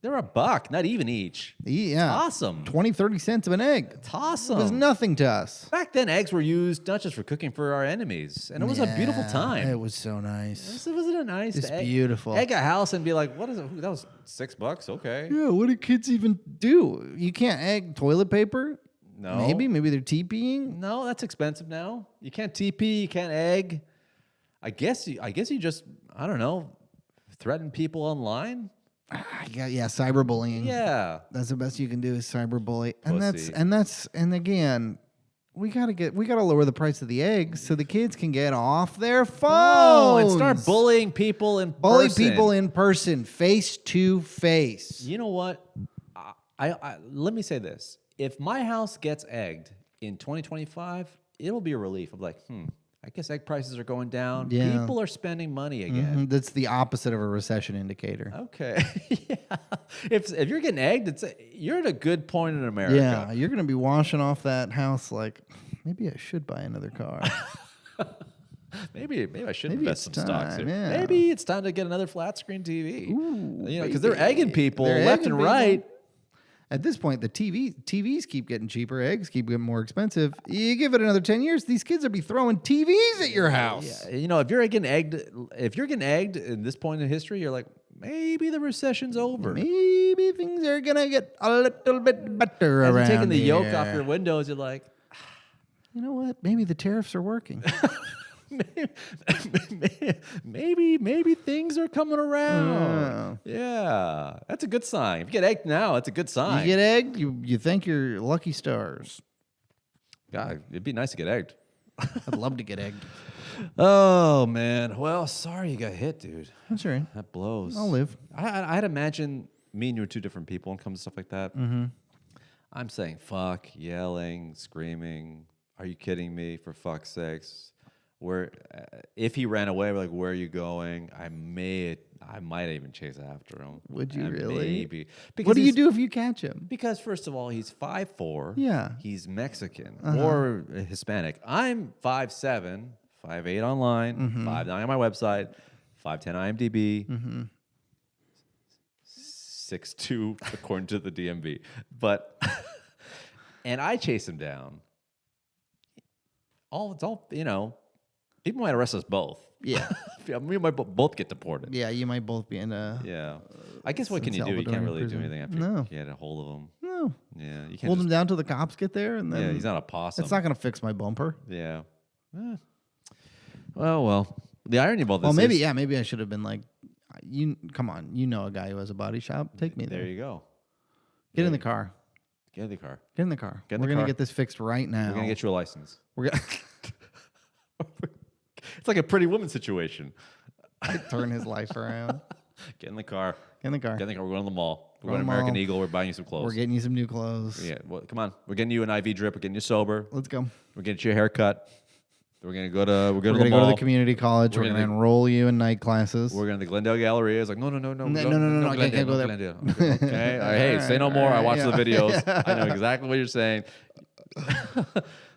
They're $1, not even each. Yeah. Awesome. 20, 30 cents of an egg. It's It was awesome. nothing to us. Back then, eggs were used not just for cooking for our enemies, and it was a beautiful time. It was so nice. Wasn't it nice? It's to beautiful. Egg a house and be like, what is it? That was $6. Okay. Yeah, what do kids even do? You can't egg toilet paper? No. Maybe they're TPing. No, that's expensive now. You can't TP. You can't egg. I guess you just, I don't know, threaten people online. Yeah, cyberbullying. Yeah. That's the best you can do is cyberbully. Pussy. And again, we gotta lower the price of the eggs so the kids can get off their phones Oh, and start bullying people in Bully person. people in person, face to face. You know what? I let me say this. If my house gets egged in 2025, it'll be a relief. I'm like, I guess egg prices are going down. Yeah. People are spending money again. Mhm, that's the opposite of a recession indicator. Okay. Yeah. If you're getting egged, you're at a good point in America. Yeah, you're gonna be washing off that house like maybe I should buy another car. Maybe I should Maybe invest it's some stocks time, here. yeah. Maybe it's time to get another flat screen TV. Ooh, Because they're egging people They're left egging and people. right. At this point, the TVs keep getting cheaper, eggs keep getting more expensive. You give it another 10 years, these kids will be throwing TVs at your house. Yeah. If you're getting egged at this point in history, you're like, maybe the recession's over. Maybe things are gonna get a little bit better As you're around taking the yoke here. off your windows, you're like, You know what? Maybe the tariffs are working. maybe things are coming around. Yeah, that's a good sign. If you get egged now, it's a good sign. You get egged, you thank your lucky stars. God, it'd be nice to get egged. I'd love to get egged. Oh man, well, sorry you got hit, dude. That's all right. That blows. I'll live. I'd imagine me and you are two different people when it comes to stuff like that. Mm-hmm. I'm saying fuck, yelling, screaming. Are you kidding me? For fuck's sakes. Where if he ran away, we're like, where are you going? I might even chase after him. Would you really? Maybe. Because What do you do if you catch him? Because first of all, he's 5'4". Yeah. He's Mexican or Hispanic. I'm 5'7", 5'8" online, 5'9" on my website, 5'10" IMDb, 6'2" according to the DMV. But and I chase him down. It's all people might arrest us both. Yeah. We might both get deported. Yeah, you might both be in a... Yeah. I guess what can you do? You Salvadoran can't really prison. do anything after No. you get a hold of him. No. Yeah, you can't Hold just, him down till the cops get there, and then... Yeah, he's not a possum. It's not going to fix my bumper. Yeah. Well. The irony of all this Well, is... maybe I should have been like, come on, you know a guy who has a body shop. Take me there. There you go. Get in the car. Get in the car. Get in the car. Get in We're the going to car. get this fixed right now. We're going to get you a license. We're going It's like a Pretty Woman situation. to turn his life around. Get in the car. Get in the car. Get in the car. We're going to the mall. We're Go going to to the American mall. Eagle. We're buying you some clothes. We're getting you some new clothes. Yeah, well, come on. We're getting you an IV drip. We're getting you sober. Let's go. We're getting you a haircut. We're gonna go to We're the going to mall. go to the community college. We're We're going to gonna- enroll you in night classes. We're going to the Glendale Galleria. It's like, no. No, I can't go there. Glendale. Okay. All right, hey, say no more. I watched the videos. I know exactly what you're saying.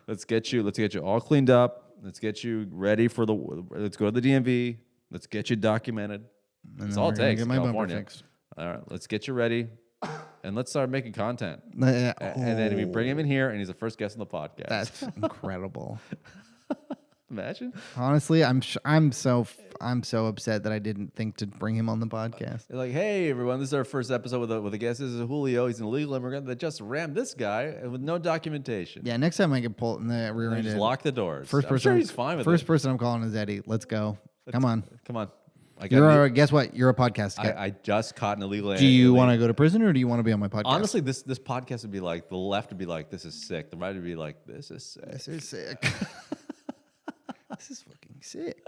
Let's get you all cleaned up. Let's get you ready for let's go to the DMV. Let's get you documented. That's all it takes. Get my bumper California. fixed. All right, let's get you ready. And let's start making content. Yeah. And then we bring him in here, and he's the first guest on the podcast. That's incredible. Imagine. Honestly, I'm so upset that I didn't think to bring him on the podcast. They're like, hey, everyone, this is our first episode with a guest. This is Julio. He's an illegal immigrant that just rammed this guy with no documentation. Yeah, next time I get pulled in the rear And end. just lock the doors. First I'm person, sure he's fine with first it. person I'm calling is Eddie. Let's go. Come on. Come on. Guess what? You're a podcast guy. I just caught an illegal. Do you want to go to prison or do you want to be on my podcast? Honestly, this podcast would be like, the left would be like, this is sick. The right would be like, this is sick. this is sick. This is fucking sick.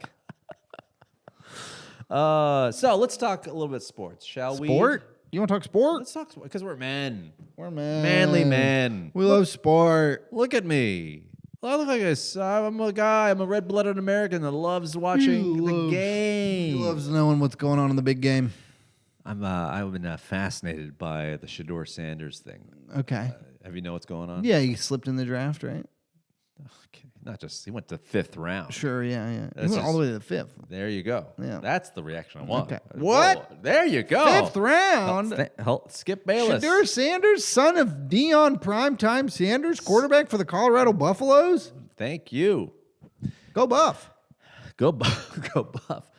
So let's talk a little bit sports, shall we? Sport? You want to talk sport? Let's talk because we're men. We're men. Manly men. We love sport. Look at me. I look like I'm a guy. I'm a red-blooded American that loves watching the game. He loves knowing what's going on in the big game. I've been fascinated by the Shedeur Sanders thing. Okay. Have you know what's going on? Yeah, he slipped in the draft, right? Okay. Not just he went to 5th round. Sure, yeah. That's He went all just- the way to the fifth. There you go. Yeah. That's the reaction I want. Okay. Whoa, What? there you go. Fifth round? Skip Bayless. Shedeur Sanders, son of Deion Primetime Sanders, quarterback for the Colorado Buffaloes. Thank you. Go Buff. Go Buff.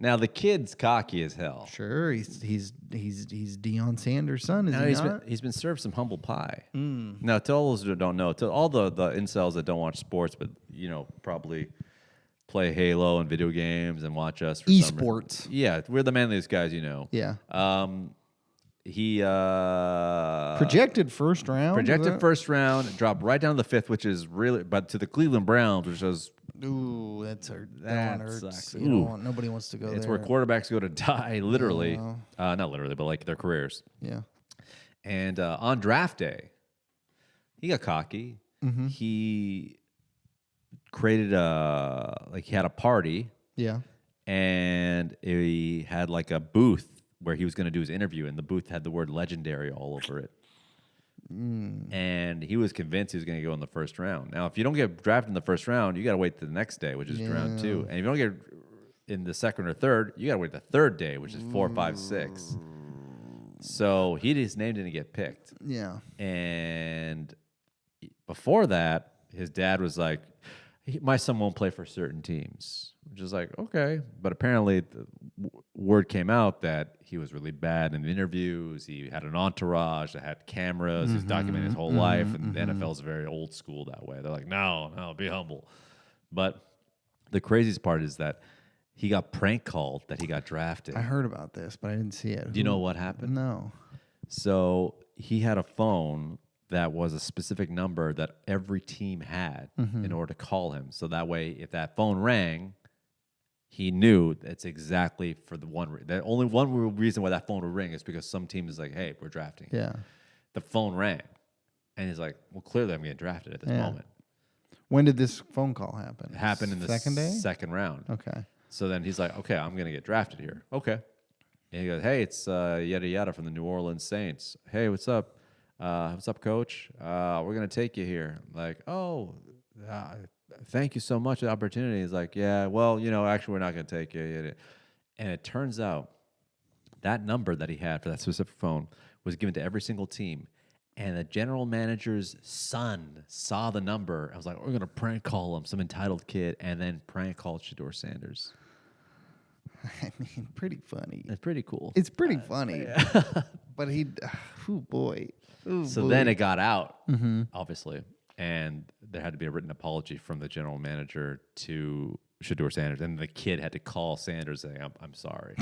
Now the kid's cocky as hell. Sure, he's Deion Sanders' son, is Now he not? he's been served some humble pie. Now, to all those who don't know, to all the incels that don't watch sports, but probably play Halo and video games and watch us for some reason. Esports. Yeah, we're the manliest guys you know. Yeah. He Projected first round. projected first round, dropped right down to the 5th, which is really, but to the Cleveland Browns, which is Ooh, that's hurt. That That hurts. sucks. You don't Ooh. want, nobody wants to go it's there. where quarterbacks go to die, literally. Yeah. Not literally, but like their careers. Yeah. And on draft day, he got cocky. Mm-hmm. He created he had a party, Yeah. and he had like a booth where he was going to do his interview, and the booth had the word legendary all over it. And he was convinced he was going to go in the first round. Now, if you don't get drafted in the first round, you got to wait to the next day, which is round 2. And if you don't get in the second or third, you got to wait the third day, which is 4, 5, 6. So his name didn't get picked. Yeah. And before that, his dad was like, my son won't play for certain teams, which is like, okay. But apparently the word came out that he was really bad in interviews. He had an entourage that had cameras. He's documenting his whole life. And the NFL's very old school that way. They're like, no, be humble. But the craziest part is that he got prank called that he got drafted. I heard about this, but I didn't see it. Do you know what happened? No. So he had a phone that was a specific number that every team had in order to call him. So that way, if that phone rang, he knew that's exactly for the one. The only one reason why that phone would ring is because some team is like, "Hey, we're drafting." Yeah. The phone rang, and he's like, "Well, clearly I'm getting drafted at this moment." When did this phone call happen? It happened in the second day? second round. Okay. So then he's like, okay, I'm going to get drafted here. Okay. And he goes, hey, it's yada yada from the New Orleans Saints. Hey, what's up? What's up, coach? We're going to take you here. I'm like, oh, thank you so much for the opportunity. He's like, yeah, well, actually, we're not going to take you. And it turns out that number that he had for that specific phone was given to every single team. And the general manager's son saw the number. I was like, we're going to prank call him, some entitled kid, and then prank called Shedeur Sanders. I mean, pretty funny. It's pretty cool. It's pretty funny. But oh boy. Ooh, so boy. then it got out, obviously. And there had to be a written apology from the general manager to Shedeur Sanders. And the kid had to call Sanders saying, I'm sorry.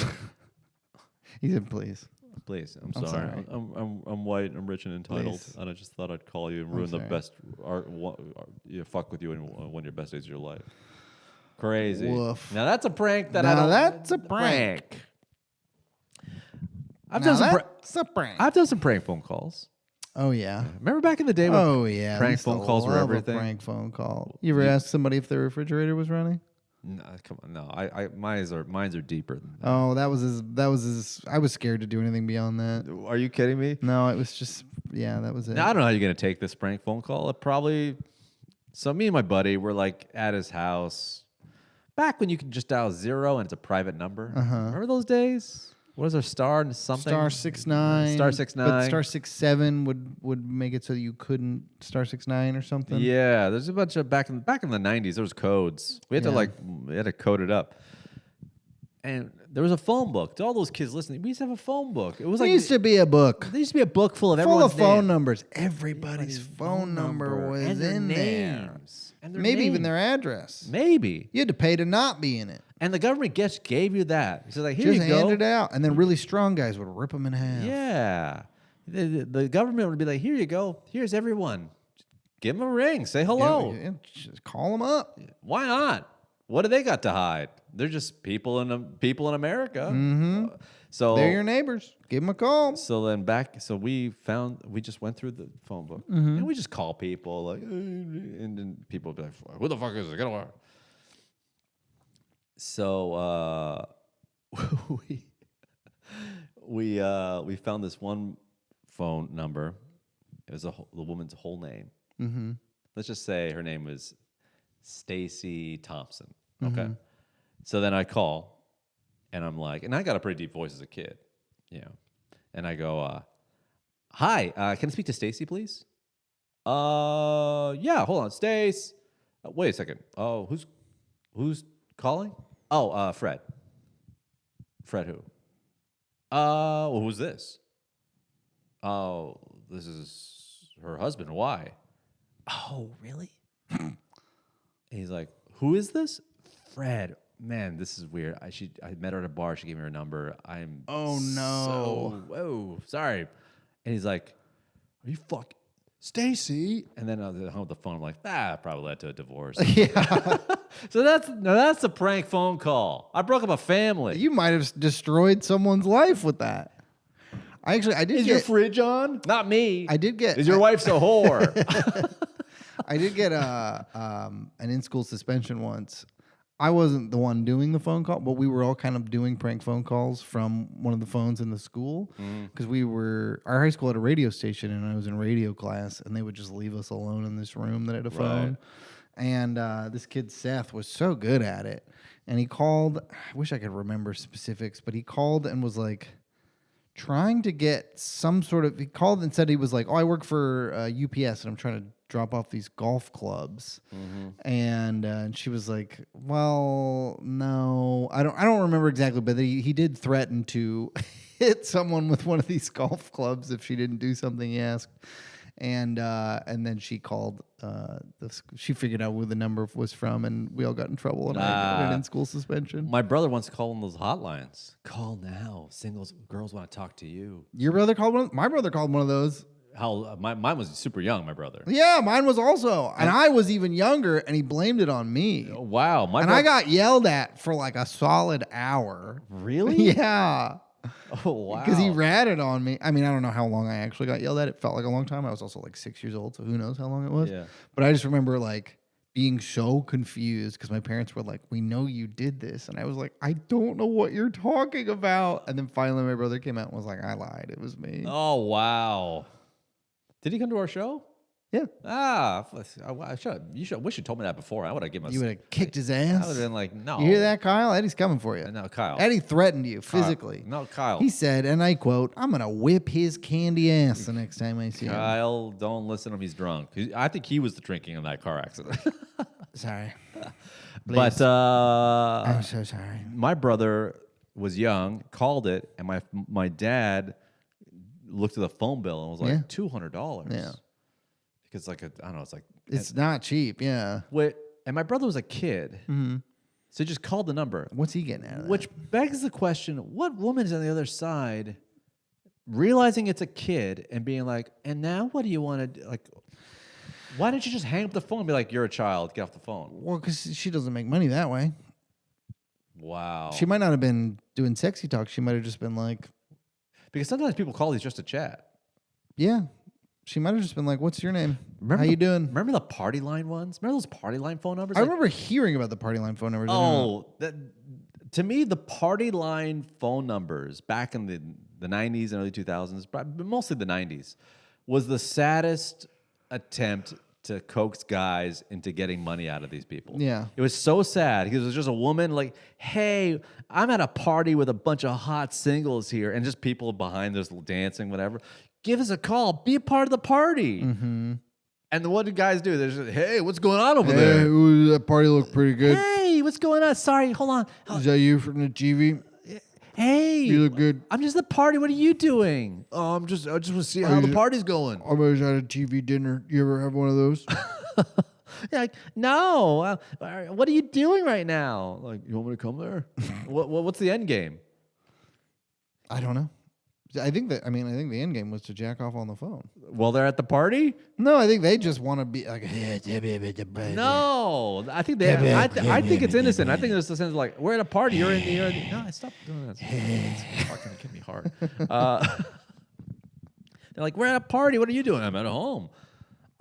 He said, please. Please, I'm sorry. I'm white. I'm rich and entitled, Please. and I just thought I'd call you and ruin the best, fuck with you in one of your best days of your life. Crazy. Woof. Now that's a prank that That's a prank. I've done some. That's a prank. I've done some prank phone calls. Oh yeah. Remember back in the day when I prank used to phone calls were love a everything? Prank phone call. You ever ask somebody if their refrigerator was running? No, come on, no. Mine's are deeper than that. Oh, that was his. I was scared to do anything beyond that. Are you kidding me? No, it was just that was it. Now, I don't know how you're gonna take this prank phone call. So me and my buddy were like at his house back when you could just dial 0 and it's a private number. Remember those days? What is our star and something? Star 69. Star 69. But star 67 would make it so that you couldn't star 69 or something. Yeah, there's a bunch of back in the 90s. There was codes. We had to code it up. And there was a phone book. To all those kids listening, we used to have a phone book. It was There used to be a book there used to be a book full of full everyone's of phone name. numbers. Everybody's phone number was and their in there. names. And their Maybe even names. their address. Maybe. You had to pay to not be in it. And the government just gave you that. He said, like, here Just you go. hand it out. And then really strong guys would rip them in half. Yeah. The government would be like, here you go. Here's everyone. Give them a ring. Say hello. Yeah, just call them up. Why not? What do they got to hide? They're just people in America. Mm-hmm. So They're your neighbors. Give them a call. So then we just went through the phone book Mm-hmm. and we just call people like, and then people would be like, who the fuck is it? Get away. So we found this one phone number. It was the woman's whole name. Mm-hmm. Let's just say her name was Stacy Thompson. Okay. So then I call, and I'm like, and I got a pretty deep voice as a kid, and I go, "Hi, can I speak to Stacy, please?" Yeah, hold on, Stace. Wait a second. Oh, who's calling? Oh, Fred. Fred who? Well, who's this? Oh, this is her husband. Why? Oh, really? He's like, who is this? Fred. Man, this is weird. I met her at a bar. She gave me her number. Oh, no. Whoa, sorry. And he's like, are you Stacy? And then I hung up the phone. I'm like, probably led to a divorce. Yeah. So that's a prank phone call. I broke up a family. You might have destroyed someone's life with that. I did Is your fridge on? Not me. I did get. Is your wife's a whore? I did get an in-school suspension once. I wasn't the one doing the phone call, but we were all kind of doing prank phone calls from one of the phones in the school because our high school had a radio station, and I was in radio class, and they would just leave us alone in this room that had a phone. Right. And this kid Seth was so good at it, and he called. I wish I could remember specifics, but he called and was like trying to get some sort of. He called and said he was like, "Oh, I work for UPS, and I'm trying to drop off these golf clubs." And she was like, "Well, no, I don't remember exactly, but he did threaten to hit someone with one of these golf clubs if she didn't do something he asked." And then she called. She figured out where the number was from, and we all got in trouble, and I got an in-school suspension. My brother wants to call on those hotlines. Call now. Girls want to talk to you. Your brother called one. My brother called one of those. Mine was super young. My brother. Yeah, mine was also, and I was even younger, and he blamed it on me. Oh, wow. I got yelled at for like a solid hour. Really? Yeah. Oh wow. Because he ratted on me. I mean, I don't know how long I actually got yelled at. It felt like a long time. I was also like 6 years old, so who knows how long it was. Yeah. But I just remember like being so confused because my parents were like, "We know you did this," and I was like, "I don't know what you're talking about." And then finally, my brother came out and was like, "I lied. It was me." Oh, wow. Did he come to our show? Yeah, You should. Wish you told me that before. I would have given. you would have kicked his I ass. would have been like, no. You hear that, Kyle? Eddie's coming for you. No, Kyle. Eddie threatened you physically. No, Kyle. He said, and I quote, "I'm gonna whip his candy ass the next time I see him." Kyle, don't listen to him. He's drunk. I think he was the drinking in that car accident. Sorry, But Please. I'm so sorry. my brother was young, called it, and my dad looked at the phone bill and was like, Yeah. $200. Yeah. Because I don't know, it's like It's not cheap. Yeah. and my brother was a kid. Mm-hmm. So he just called the number. What's he getting out of that? Which begs the question, what woman is on the other side realizing it's a kid and being like, and now what do you want to do? Like, why don't you just hang up the phone and be like, you're a child, get off the phone? Well, because she doesn't make money that way. Wow. She might not have been doing sexy talk. She might have just been like, Because sometimes people call these just a chat. yeah. She might have just been like, "What's your name? Remember How you doing?" Remember the party line ones? Remember those party line phone numbers? I Like, remember hearing about the party line phone numbers. I don't know. oh, to me, the party line phone numbers back in the 90s and early 2000s, but mostly the 90s, was the saddest attempt to coax guys into getting money out of these people. Yeah. It was so sad because it was just a woman like, hey, I'm at a party with a bunch of hot singles here, and just people behind us dancing, whatever. Give us a call. Be a part of the party. Mm-hmm. And what do guys do? They're just, hey, what's going on over there? That party looked pretty good. Hey, what's going on? Sorry, hold on. Is that you from the TV? Hey, You look good. I'm just at the party. What are you doing? Oh, I just want to see how the party's going. I was at a TV dinner. You ever have one of those? Yeah, like, no. What are you doing right now? Like, you want me to come there? What's the end game? I don't know. I think the end game was to jack off on the phone. Well, they're at the party. No, I think they just want to be like, No, I think I think it's innocent. I think there's the sense of like, we're at a party. You're in the. No, stop doing that. It's fucking get me hard. They're like, we're at a party. What are you doing? I'm at home.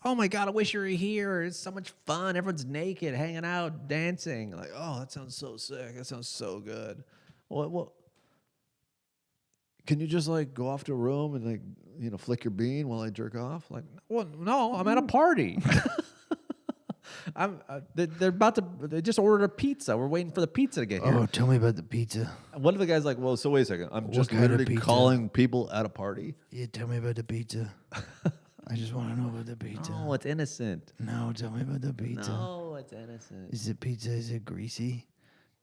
Oh my God, I wish you were here. It's so much fun. Everyone's naked, hanging out, dancing. Like, oh, that sounds so sick. That sounds so good. Well, can you just like go off to a room and like, flick your bean while I jerk off? Like, well, no, I'm at a party. They're about to. They just ordered a pizza. We're waiting for the pizza to get here. Oh, tell me about the pizza. One of the guys like, well, so wait a second. I'm just kind of literally pizza? calling people at a party. Yeah, tell me about the pizza. I just want to know about the pizza. No, it's innocent. No, tell me about the pizza. No, it's innocent. Is it pizza? Is it greasy?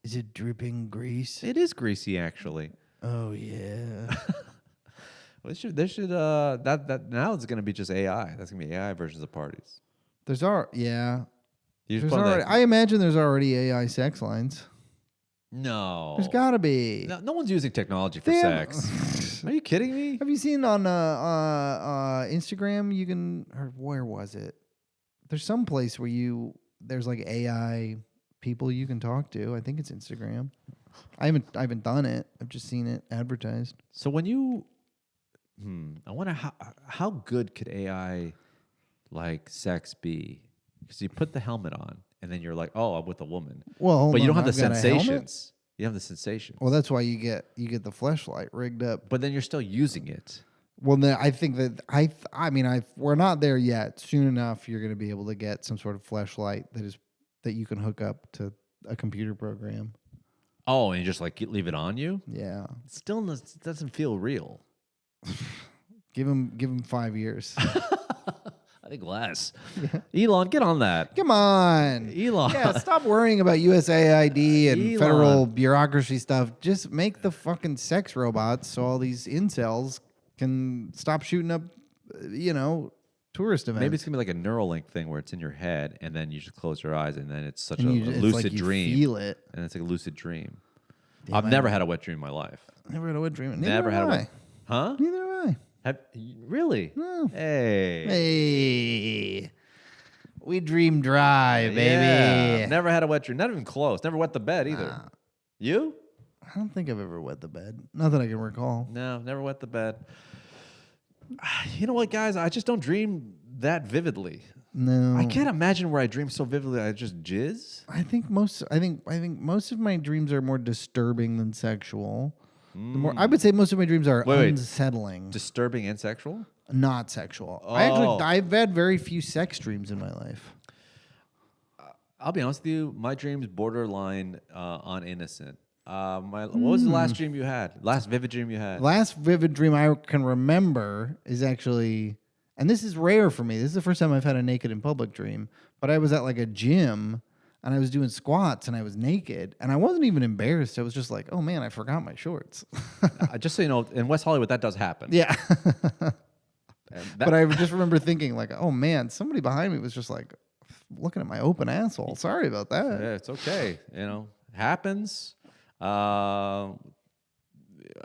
Is it dripping grease? It is greasy, actually. Oh yeah. They should that now it's gonna be just AI. That's gonna be AI versions of parties. There's yeah. You just There's put on already, I imagine there's already AI sex lines. No, There's got to be. no one's using technology for Damn. sex. Are you kidding me? Have you seen on Instagram? You can, or where was it? There's some place where there's like AI people you can talk to. I think it's Instagram. I haven't done it. I've just seen it advertised. So when you, I wonder how good could AI like sex be? Because you put the helmet on and then you're like, oh, I'm with a woman. Well, but you don't have the I've got a helmet? sensations. You have the sensations. Well, that's why you get the fleshlight rigged up. But then you're still using it. Well, then I think that we're not there yet. Soon enough, you're going to be able to get some sort of fleshlight that you can hook up to a computer program. Oh, and you just like leave it on you? Yeah. It still doesn't feel real. Give him 5 years. I think less. Elon, get on that. Come on. Elon. Yeah, stop worrying about USAID and Elon. federal bureaucracy stuff. Just make the fucking sex robots so all these incels can stop shooting up, tourist events. Maybe it's going to be like a Neuralink thing where it's in your head and then you just close your eyes and then it's such a it's lucid like you dream. feel it. And it's like a lucid dream. Damn, I've never had a wet dream in my life. Never had a wet dream. Never had a wet. Huh? Neither have I. Really? No. Hey. Hey. We dream dry, baby. Yeah. Never had a wet dream. Not even close. Never wet the bed either. You? I don't think I've ever wet the bed. Not that I can recall. No, never wet the bed. You know what, guys? I just don't dream that vividly. No, I can't imagine where I dream so vividly. I just jizz. I think most of my dreams are more disturbing than sexual. I would say most of my dreams are Wait. unsettling, Disturbing and sexual? not sexual. Oh. I've had very few sex dreams in my life. I'll be honest with you. My dream's borderline on innocent. What was the last dream you had? Last vivid dream you had? Last vivid dream I can remember is actually, and this is rare for me. This is the first time I've had a naked in public dream. But I was at like a gym and I was doing squats and I was naked and I wasn't even embarrassed. I was just like, oh man, I forgot my shorts. Just so you know, in West Hollywood, that does happen. Yeah. But I just remember thinking like, oh man, somebody behind me was just like looking at my open asshole. Sorry about that. Yeah, it's okay. Happens.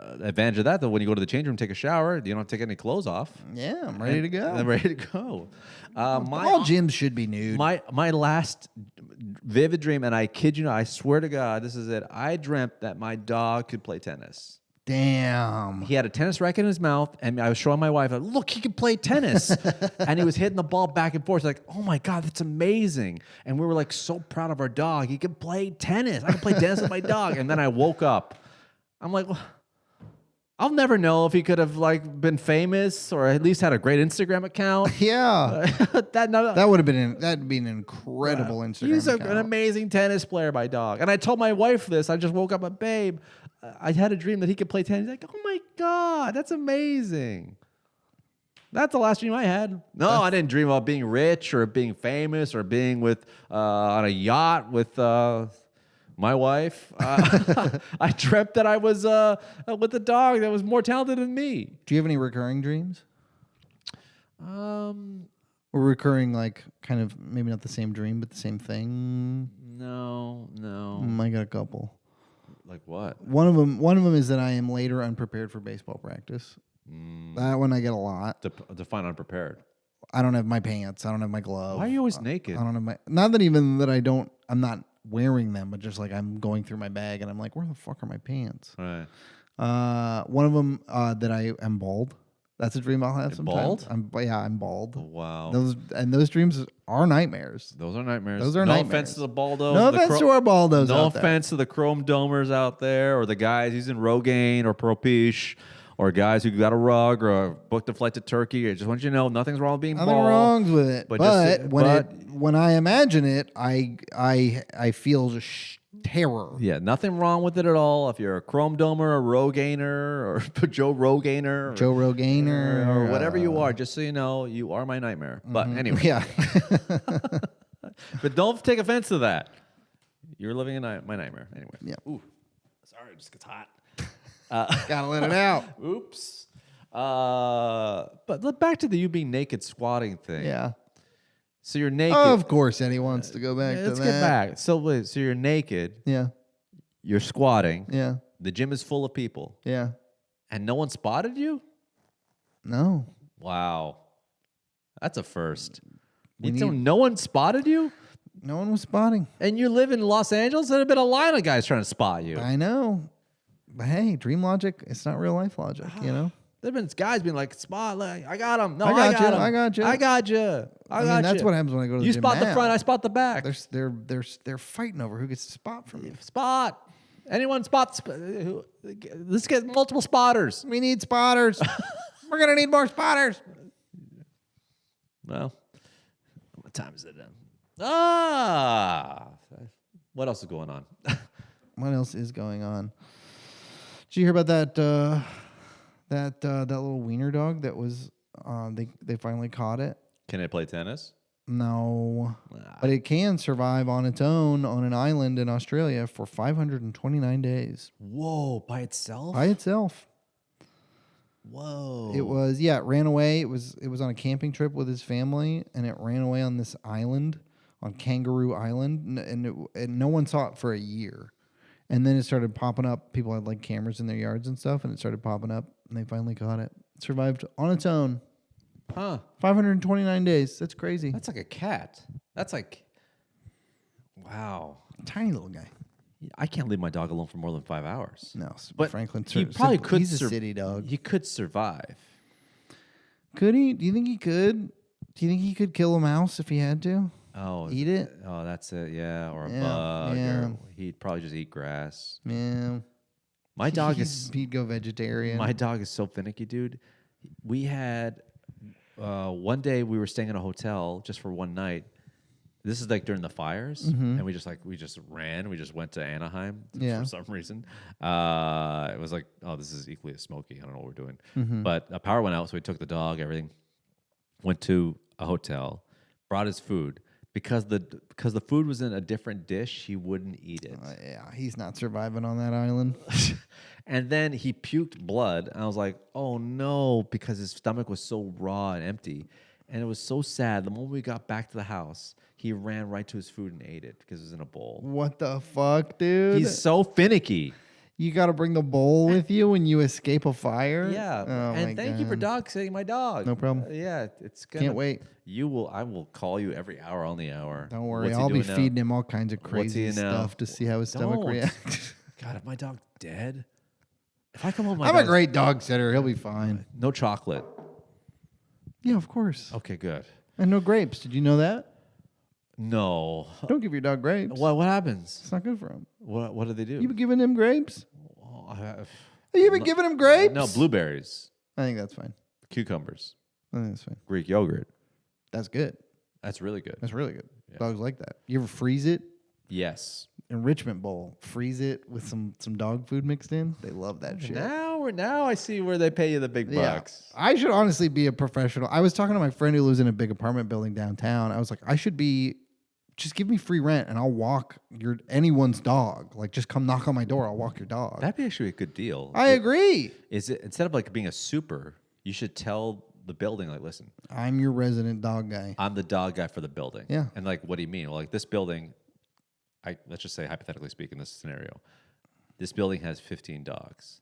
Advantage of that, though, when you go to the change room, take a shower, you don't take any clothes off. Yeah, I'm ready to go. I'm ready to go. All gyms should be nude. My last vivid dream, and I kid you not, I swear to God, this is it. I dreamt that my dog could play tennis. Damn. He had a tennis racket in his mouth, and I was showing my wife, look, he can play tennis. And he was hitting the ball back and forth. Like, oh my God, that's amazing. And we were like so proud of our dog. He can play tennis. I can play tennis with my dog. And then I woke up. I'm like, well, I'll never know if he could have like been famous or at least had a great Instagram account. Yeah. That would have been that'd be an incredible Instagram He's account. an amazing tennis player, my dog. And I told my wife this. I just woke up and, babe, I had a dream that he could play tennis. He's like, oh my God, that's amazing. That's the last dream I had. No, I didn't dream about being rich or being famous or being with on a yacht with my wife. I dreamt that I was with a dog that was more talented than me. Do you have any recurring dreams? Or recurring, like, kind of maybe not the same dream, but the same thing? No. I got a couple. Like what? One of them is that I am later unprepared for baseball practice. That one I get a lot. Define unprepared. I don't have my pants. I don't have my gloves. Why are you always naked? I don't have my. Not that even that I'm not wearing them, but just like I'm going through my bag and I'm like, where the fuck are my pants? Right. One of them that I am bald. That's a dream I'll have sometimes. Bald? I'm bald. Wow. Those dreams are nightmares. Those are nightmares. Those are no nightmares. offense to the baldos. No offense to our baldos. No out there. offense to the chrome domers out there, or the guys using Rogaine or Propiche, or guys who got a rug or booked a flight to Turkey. I just want you to know nothing's wrong with being Nothing bald. wrong with it. But But when I imagine it, I feel terror. yeah, nothing wrong with it at all. If you're a chrome domer, a Rogainer, or Joe Rogainer, or whatever you are, just so you know, you are my nightmare. But anyway, Yeah. but don't take offense to that. You're living in my nightmare. Anyway. Yeah. Ooh, sorry, it just gets hot. Gotta let it out. Oops. But back to the you being naked squatting thing. Yeah. So you're naked. Of course, Eddie wants to go back to that. Let's get back. So you're naked. Yeah. You're squatting. Yeah. The gym is full of people. Yeah. And no one spotted you? No. Wow. That's a first. No one spotted you? No one was spotting. And you live in Los Angeles? There'd have been a line of guys trying to spot you. I know. But hey, dream logic, it's not real life logic, you know? There've been guys being like, spot, I got him. No, I got you. him. I got you. I got you. I got That's you. what happens when I go to the You gym spot the now. front, I spot the back. They're fighting over who gets to spot from you. Spot. Anyone spot? Let's get multiple spotters. We need spotters. We're gonna need more spotters. Well, what time is it then? What else is going on? What else is going on? Did you hear about that little wiener dog that was they finally caught it? Can it play tennis? No. But it can survive on its own on an island in Australia for 529 days. Whoa, by itself? By itself. Whoa. It ran away. It was on a camping trip with his family, and it ran away on this island, on Kangaroo Island, and no one saw it for a year. And then it started popping up. People had like cameras in their yards and stuff, and it started popping up, and they finally caught it. It survived on its own. Huh. 529 days. That's crazy. That's like a cat. That's like, wow. Tiny little guy. I can't leave my dog alone for more than 5 hours. No, But Franklin. he probably could. He's a city dog. He could survive. Could he? Do you think he could? Do you think he could kill a mouse if he had to? Oh, Eat it? Oh, that's it. Yeah, or a Yeah, bug. yeah. Or he'd probably just eat grass. Yeah. My dog is. He'd go vegetarian. My dog is so finicky, dude. We had one day we were staying in a hotel just for one night. This is like during the fires, and we just ran. We just went to Anaheim for some reason. It was like, oh, this is equally as smoky. I don't know what we're doing, but the power went out, so we took the dog, everything. Went to a hotel, brought his food. Because the food was in a different dish, he wouldn't eat it. Yeah, he's not surviving on that island. And then he puked blood. And I was like, oh no, because his stomach was so raw and empty. And it was so sad. The moment we got back to the house, he ran right to his food and ate it because it was in a bowl. What the fuck, dude? He's so finicky. You got to bring the bowl with you when you escape a fire? Yeah. Oh, and thank you for dog sitting my dog. No problem. Yeah, it's gonna. Can't wait. I will call you every hour on the hour. Don't worry. What's he I'll be doing now? feeding him all kinds of What's crazy he now? stuff to see how his stomach Don't. reacts. God, if my dog's dead, if I come home, I'm a great dog sitter. He'll be fine. No chocolate. Yeah, of course. Okay, good. And no grapes. Did you know that? No. Don't give your dog grapes. What happens? It's not good for him. What do they do? You been giving him grapes? Oh, Have you been giving him grapes? No, blueberries, I think that's fine. cucumbers, I think that's fine. Greek yogurt. That's good. That's really good. That's really good. Yeah. Dogs like that. You ever freeze it? Yes. Enrichment bowl. Freeze it with some dog food mixed in. They love that shit. Now I see where they pay you the big bucks. I should honestly be a professional. I was talking to my friend who lives in a big apartment building downtown. I was like, I should be. Just give me free rent and I'll walk anyone's dog. Like, just come knock on my door. I'll walk your dog. That'd be actually a good deal. I agree. Is it instead of like being a super, you should tell the building like, listen, I'm your resident dog guy. I'm the dog guy for the building. Yeah. And like, what do you mean? Well, like this building, let's just say hypothetically speaking, this scenario, this building has 15 dogs.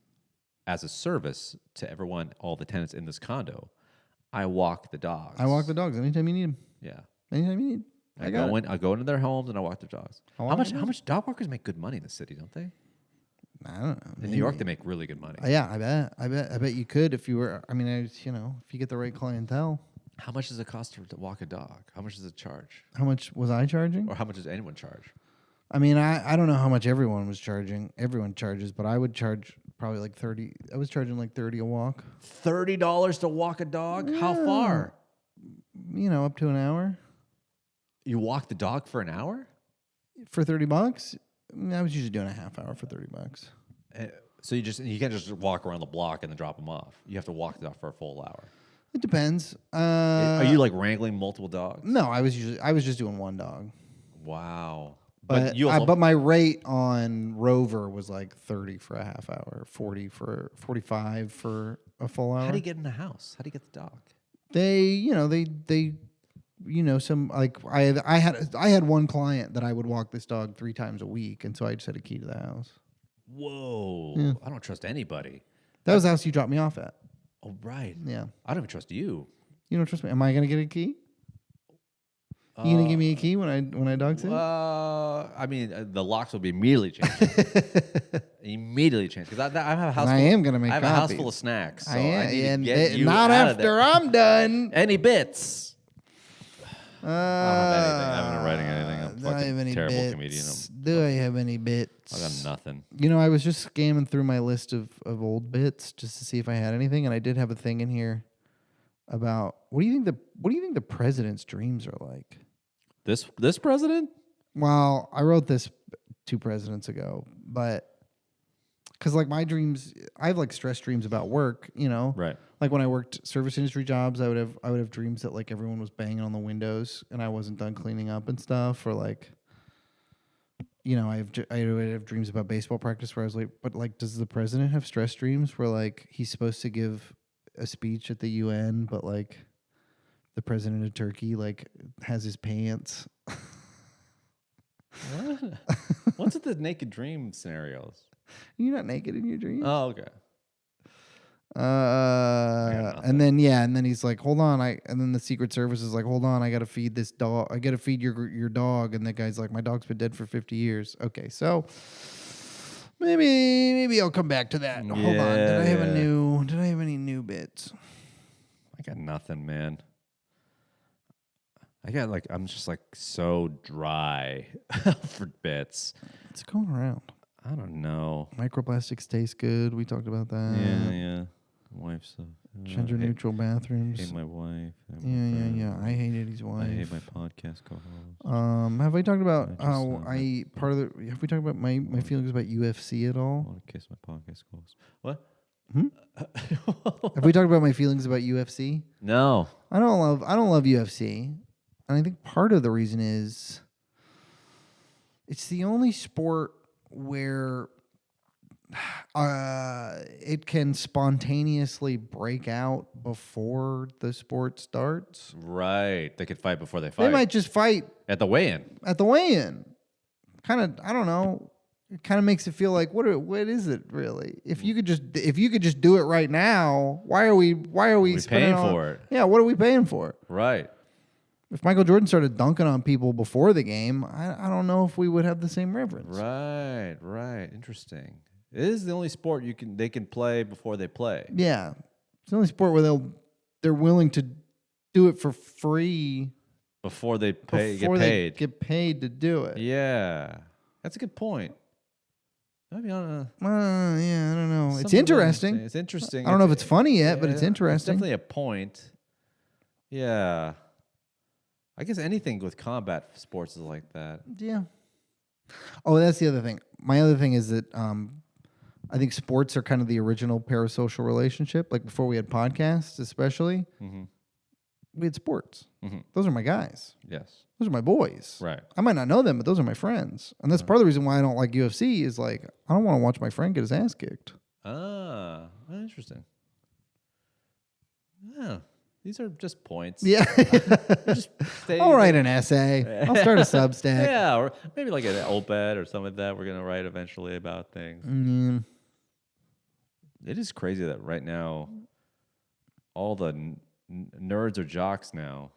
As a service to everyone, all the tenants in this condo, I walk the dogs. I walk the dogs anytime you need them. Yeah. Anytime you need. I go into their homes and I walk their dogs. How much dog walkers make good money in the city, don't they? I don't know. In New York, they make really good money. Yeah, I bet you could if you were. I mean, if you get the right clientele. How much does it cost to walk a dog? How much does it charge? How much was I charging? Or how much does anyone charge? I mean, I don't know how much everyone was charging. Everyone charges, but I would charge probably like 30. I was charging like 30 a walk. $30 to walk a dog? How far? Up to an hour. You walk the dog for an hour? For $30? I was usually doing a half hour for $30. So you can't just walk around the block and then drop them off. You have to walk the dog for a full hour. It depends. Are you like wrangling multiple dogs? No, I was just doing one dog. Wow. But my rate on Rover was like 30 for a half hour, 40 for 45 for a full hour. How do you get in the house? How do you get the dog? Some like I had one client that I would walk this dog 3 times a week, and so I just had a key to the house. Whoa. Yeah. I don't trust anybody. That was the house you dropped me off at. Oh, right. Yeah. I don't even trust you. You don't trust me? Am I gonna get a key? You gonna give me a key when I dog sit? I mean, the locks will be immediately changed. Immediately changed because I have a house. I am gonna make. I have copies. a house full of snacks. So I am, need to and get you not out of after there. I'm done. Any bits? I don't have anything. I haven't been writing anything. I'm Do I have fucking any terrible bits? comedian. Do I have any bits? I got nothing. I was just scamming through my list of old bits just to see if I had anything, and I did have a thing in here about what do you think the president's dreams are like? This president? Well, I wrote this 2 presidents ago, but because like my dreams, I have like stress dreams about work. Right. Like when I worked service industry jobs, I would have dreams that like everyone was banging on the windows and I wasn't done cleaning up and stuff, or like. I would have dreams about baseball practice where I was like, but like, does the president have stress dreams where like he's supposed to give a speech at the UN, but like the president of Turkey like has his pants? What? What's with the naked dream scenarios? You're not naked in your dreams. Oh, okay. And then he's like, hold on, and then the Secret Service is like, hold on, I gotta feed this dog. I gotta feed your dog, and the guy's like, my dog's been dead for 50 years. Okay, so maybe I'll come back to that. Hold on, did I have any new bits? I got nothing, man. I'm just like so dry for bits. It's going around. I don't know. Microplastics taste good. We talked about that. Yeah. Wife's Gender neutral bathrooms. hate my wife. Yeah. I hate Eddie's wife. I hate my podcast co-host. Have we talked about I have we talked about my feelings about UFC at I all? want to kiss my podcast co-host. What? Have we talked about my feelings about UFC? No. I don't love UFC. And I think part of the reason is it's the only sport where it can spontaneously break out before the sport starts. Right. They could fight before they fight. They might just fight at the weigh-in. At the weigh-in. Kind of, I don't know. It kind of makes it feel like what is it really? If you could just do it right now, why are we paying for it? Yeah, what are we paying for? Right. If Michael Jordan started dunking on people before the game, I don't know if we would have the same reverence. Right. Interesting. It is the only sport they can play before they play. Yeah. It's the only sport where they're willing to do it for free before they get They paid. get paid to do it. Yeah. That's a good point. Maybe I don't know. Yeah, I don't know. It's interesting. It's interesting. I don't know if it's funny yet, but it's interesting. It's definitely a point. Yeah. I guess anything with combat sports is like that. Yeah. Oh, that's the other thing. My other thing is that I think sports are kind of the original parasocial relationship. Like before we had podcasts, especially, we had sports. Those are my guys. Yes. Those are my boys. Right. I might not know them, but those are my friends. And that's part of the reason why I don't like UFC is like, I don't want to watch my friend get his ass kicked. Ah, interesting. Yeah. These are just points. Yeah. I'll write an essay. I'll start a Substack. Yeah, or maybe like an op-ed or something like that we're going to write eventually about things. It is crazy that right now all the nerds are jocks now.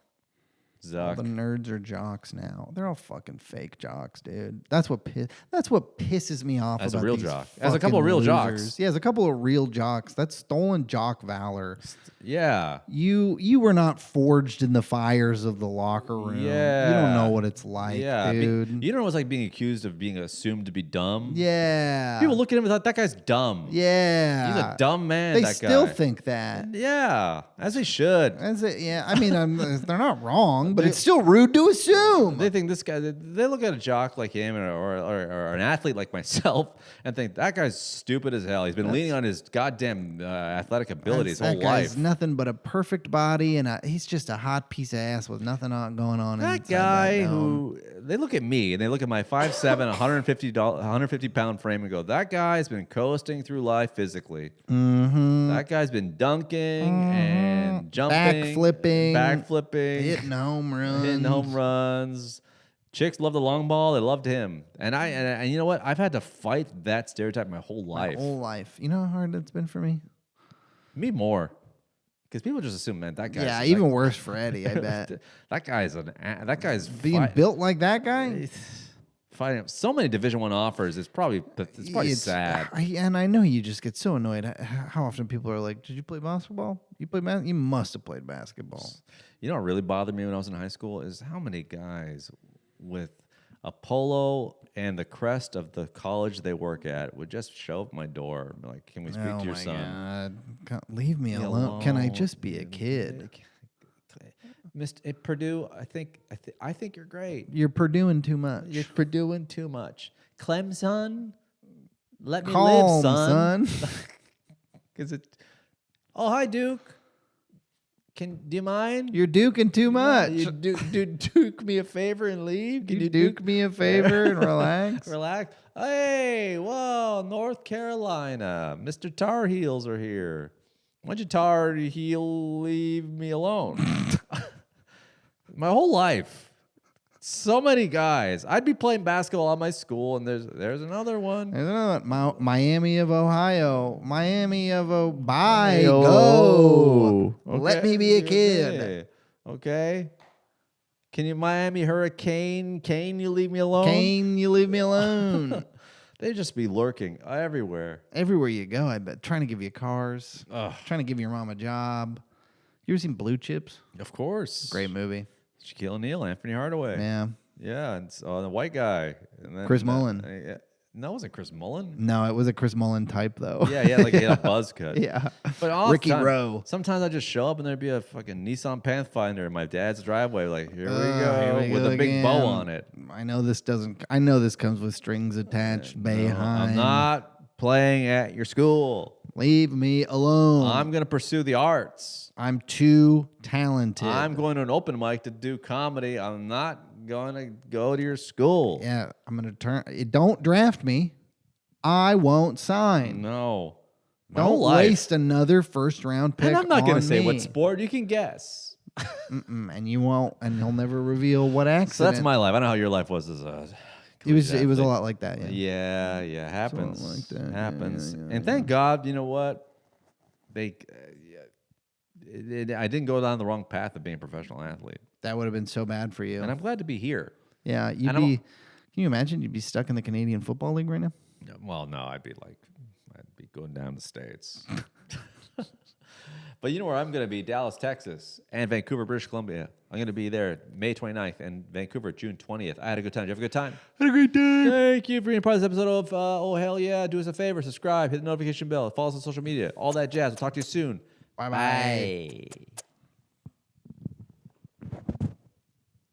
All the nerds are jocks now. They're all fucking fake jocks, dude. That's what pisses me off. As about a real these jock. As a couple of real losers. jocks. Yeah, as a couple of real jocks. That's stolen jock valor. Yeah. You were not forged in the fires of the locker room. Yeah. You don't know what it's like, dude. You don't know what it's like being accused of being assumed to be dumb? Yeah. People look at him and thought, that guy's dumb. Yeah. He's a dumb man, They that guy. still think that. Yeah. As they should. Yeah. I mean, they're not wrong, but it's still rude to assume. They think this guy, they look at a jock like him or an athlete like myself and think, that guy's stupid as hell. He's been leaning on his goddamn athletic ability his whole that guy's life. Nothing but a perfect body, and he's just a hot piece of ass with nothing going on. That guy who, they look at me and they look at my 5'7", 150-pound frame and go, that guy's been coasting through life physically. That guy's been dunking and jumping. Backflipping. Hitting home runs. Chicks love the long ball. They loved him. And you know what? I've had to fight that stereotype my whole life. You know how hard that's been for me? Me more. Because people just assume, man, that guy's... Yeah, even worse for Eddie, I bet. that guy's being built like that guy? Fighting so many Division I offers. It's probably sad. And I know you just get so annoyed how often people are like, did you play basketball? You must have played basketball. You know what really bothered me when I was in high school is how many guys with a polo and the crest of the college they work at would just show up my door and be like, can we speak to your son? God. Leave me alone. Can I just be a kid? At Purdue, I think you're great. You're Purdueing too much. You're Purdueing too much. Clemson, let me Calm, live, son. son. Oh, hi, Duke. Do you mind? You're duking too much. You duke me a favor and leave? Can you duke me a favor and relax? Relax. Hey, whoa, North Carolina. Mr. Tar Heels are here. Why don't you Tar Heel leave me alone? My whole life. So many guys. I'd be playing basketball at my school, and there's another one. There's another one. Miami of Ohio. Bye. Go. Okay. Let me be a kid. Okay. Can you Miami Hurricane? Kane, you leave me alone? Kane, you leave me alone. They just be lurking everywhere. Everywhere you go, I bet. Trying to give you cars. Ugh. Trying to give your mom a job. You ever seen Blue Chips? Of course. Great movie. Shaquille O'Neal, Anthony Hardaway. Yeah. Yeah, and the white guy. And then, Chris Mullin. Yeah. No, it wasn't Chris Mullin. No, it was a Chris Mullin type though. Yeah, he had a buzz cut. Yeah. But all Ricky the time, Rowe. Sometimes I just show up and there'd be a fucking Nissan Pathfinder in my dad's driveway. Like, here we Here go, we with go a big again. bow on it. I know this comes with strings attached behind. I'm not playing at your school. Leave me alone. I'm going to pursue the arts. I'm too talented. I'm going to an open mic to do comedy. I'm not going to go to your school. Yeah, I'm gonna don't draft me. I won't sign. No. My Don't whole life. waste another first round pick. And I'm not going to say what sport. You can guess. And you won't, and he'll never reveal what accident. So that's my life. I don't know how your life was as a. It was a lot like that. Yeah. Yeah, happens. Like that. Happens. Yeah. And thank God, you know what? I didn't go down the wrong path of being a professional athlete. That would have been so bad for you. And I'm glad to be here. Yeah, Can you imagine you'd be stuck in the Canadian Football League right now? Well, no, I'd be going down the States. But you know where I'm going to be? Dallas, Texas, and Vancouver, British Columbia. I'm going to be there May 29th and Vancouver, June 20th. I had a good time. Did you have a good time? Had a great day. Thank you for being part of this episode of Oh Hell Yeah. Do us a favor, subscribe, hit the notification bell, follow us on social media, all that jazz. We'll talk to you soon. Bye-bye. Bye.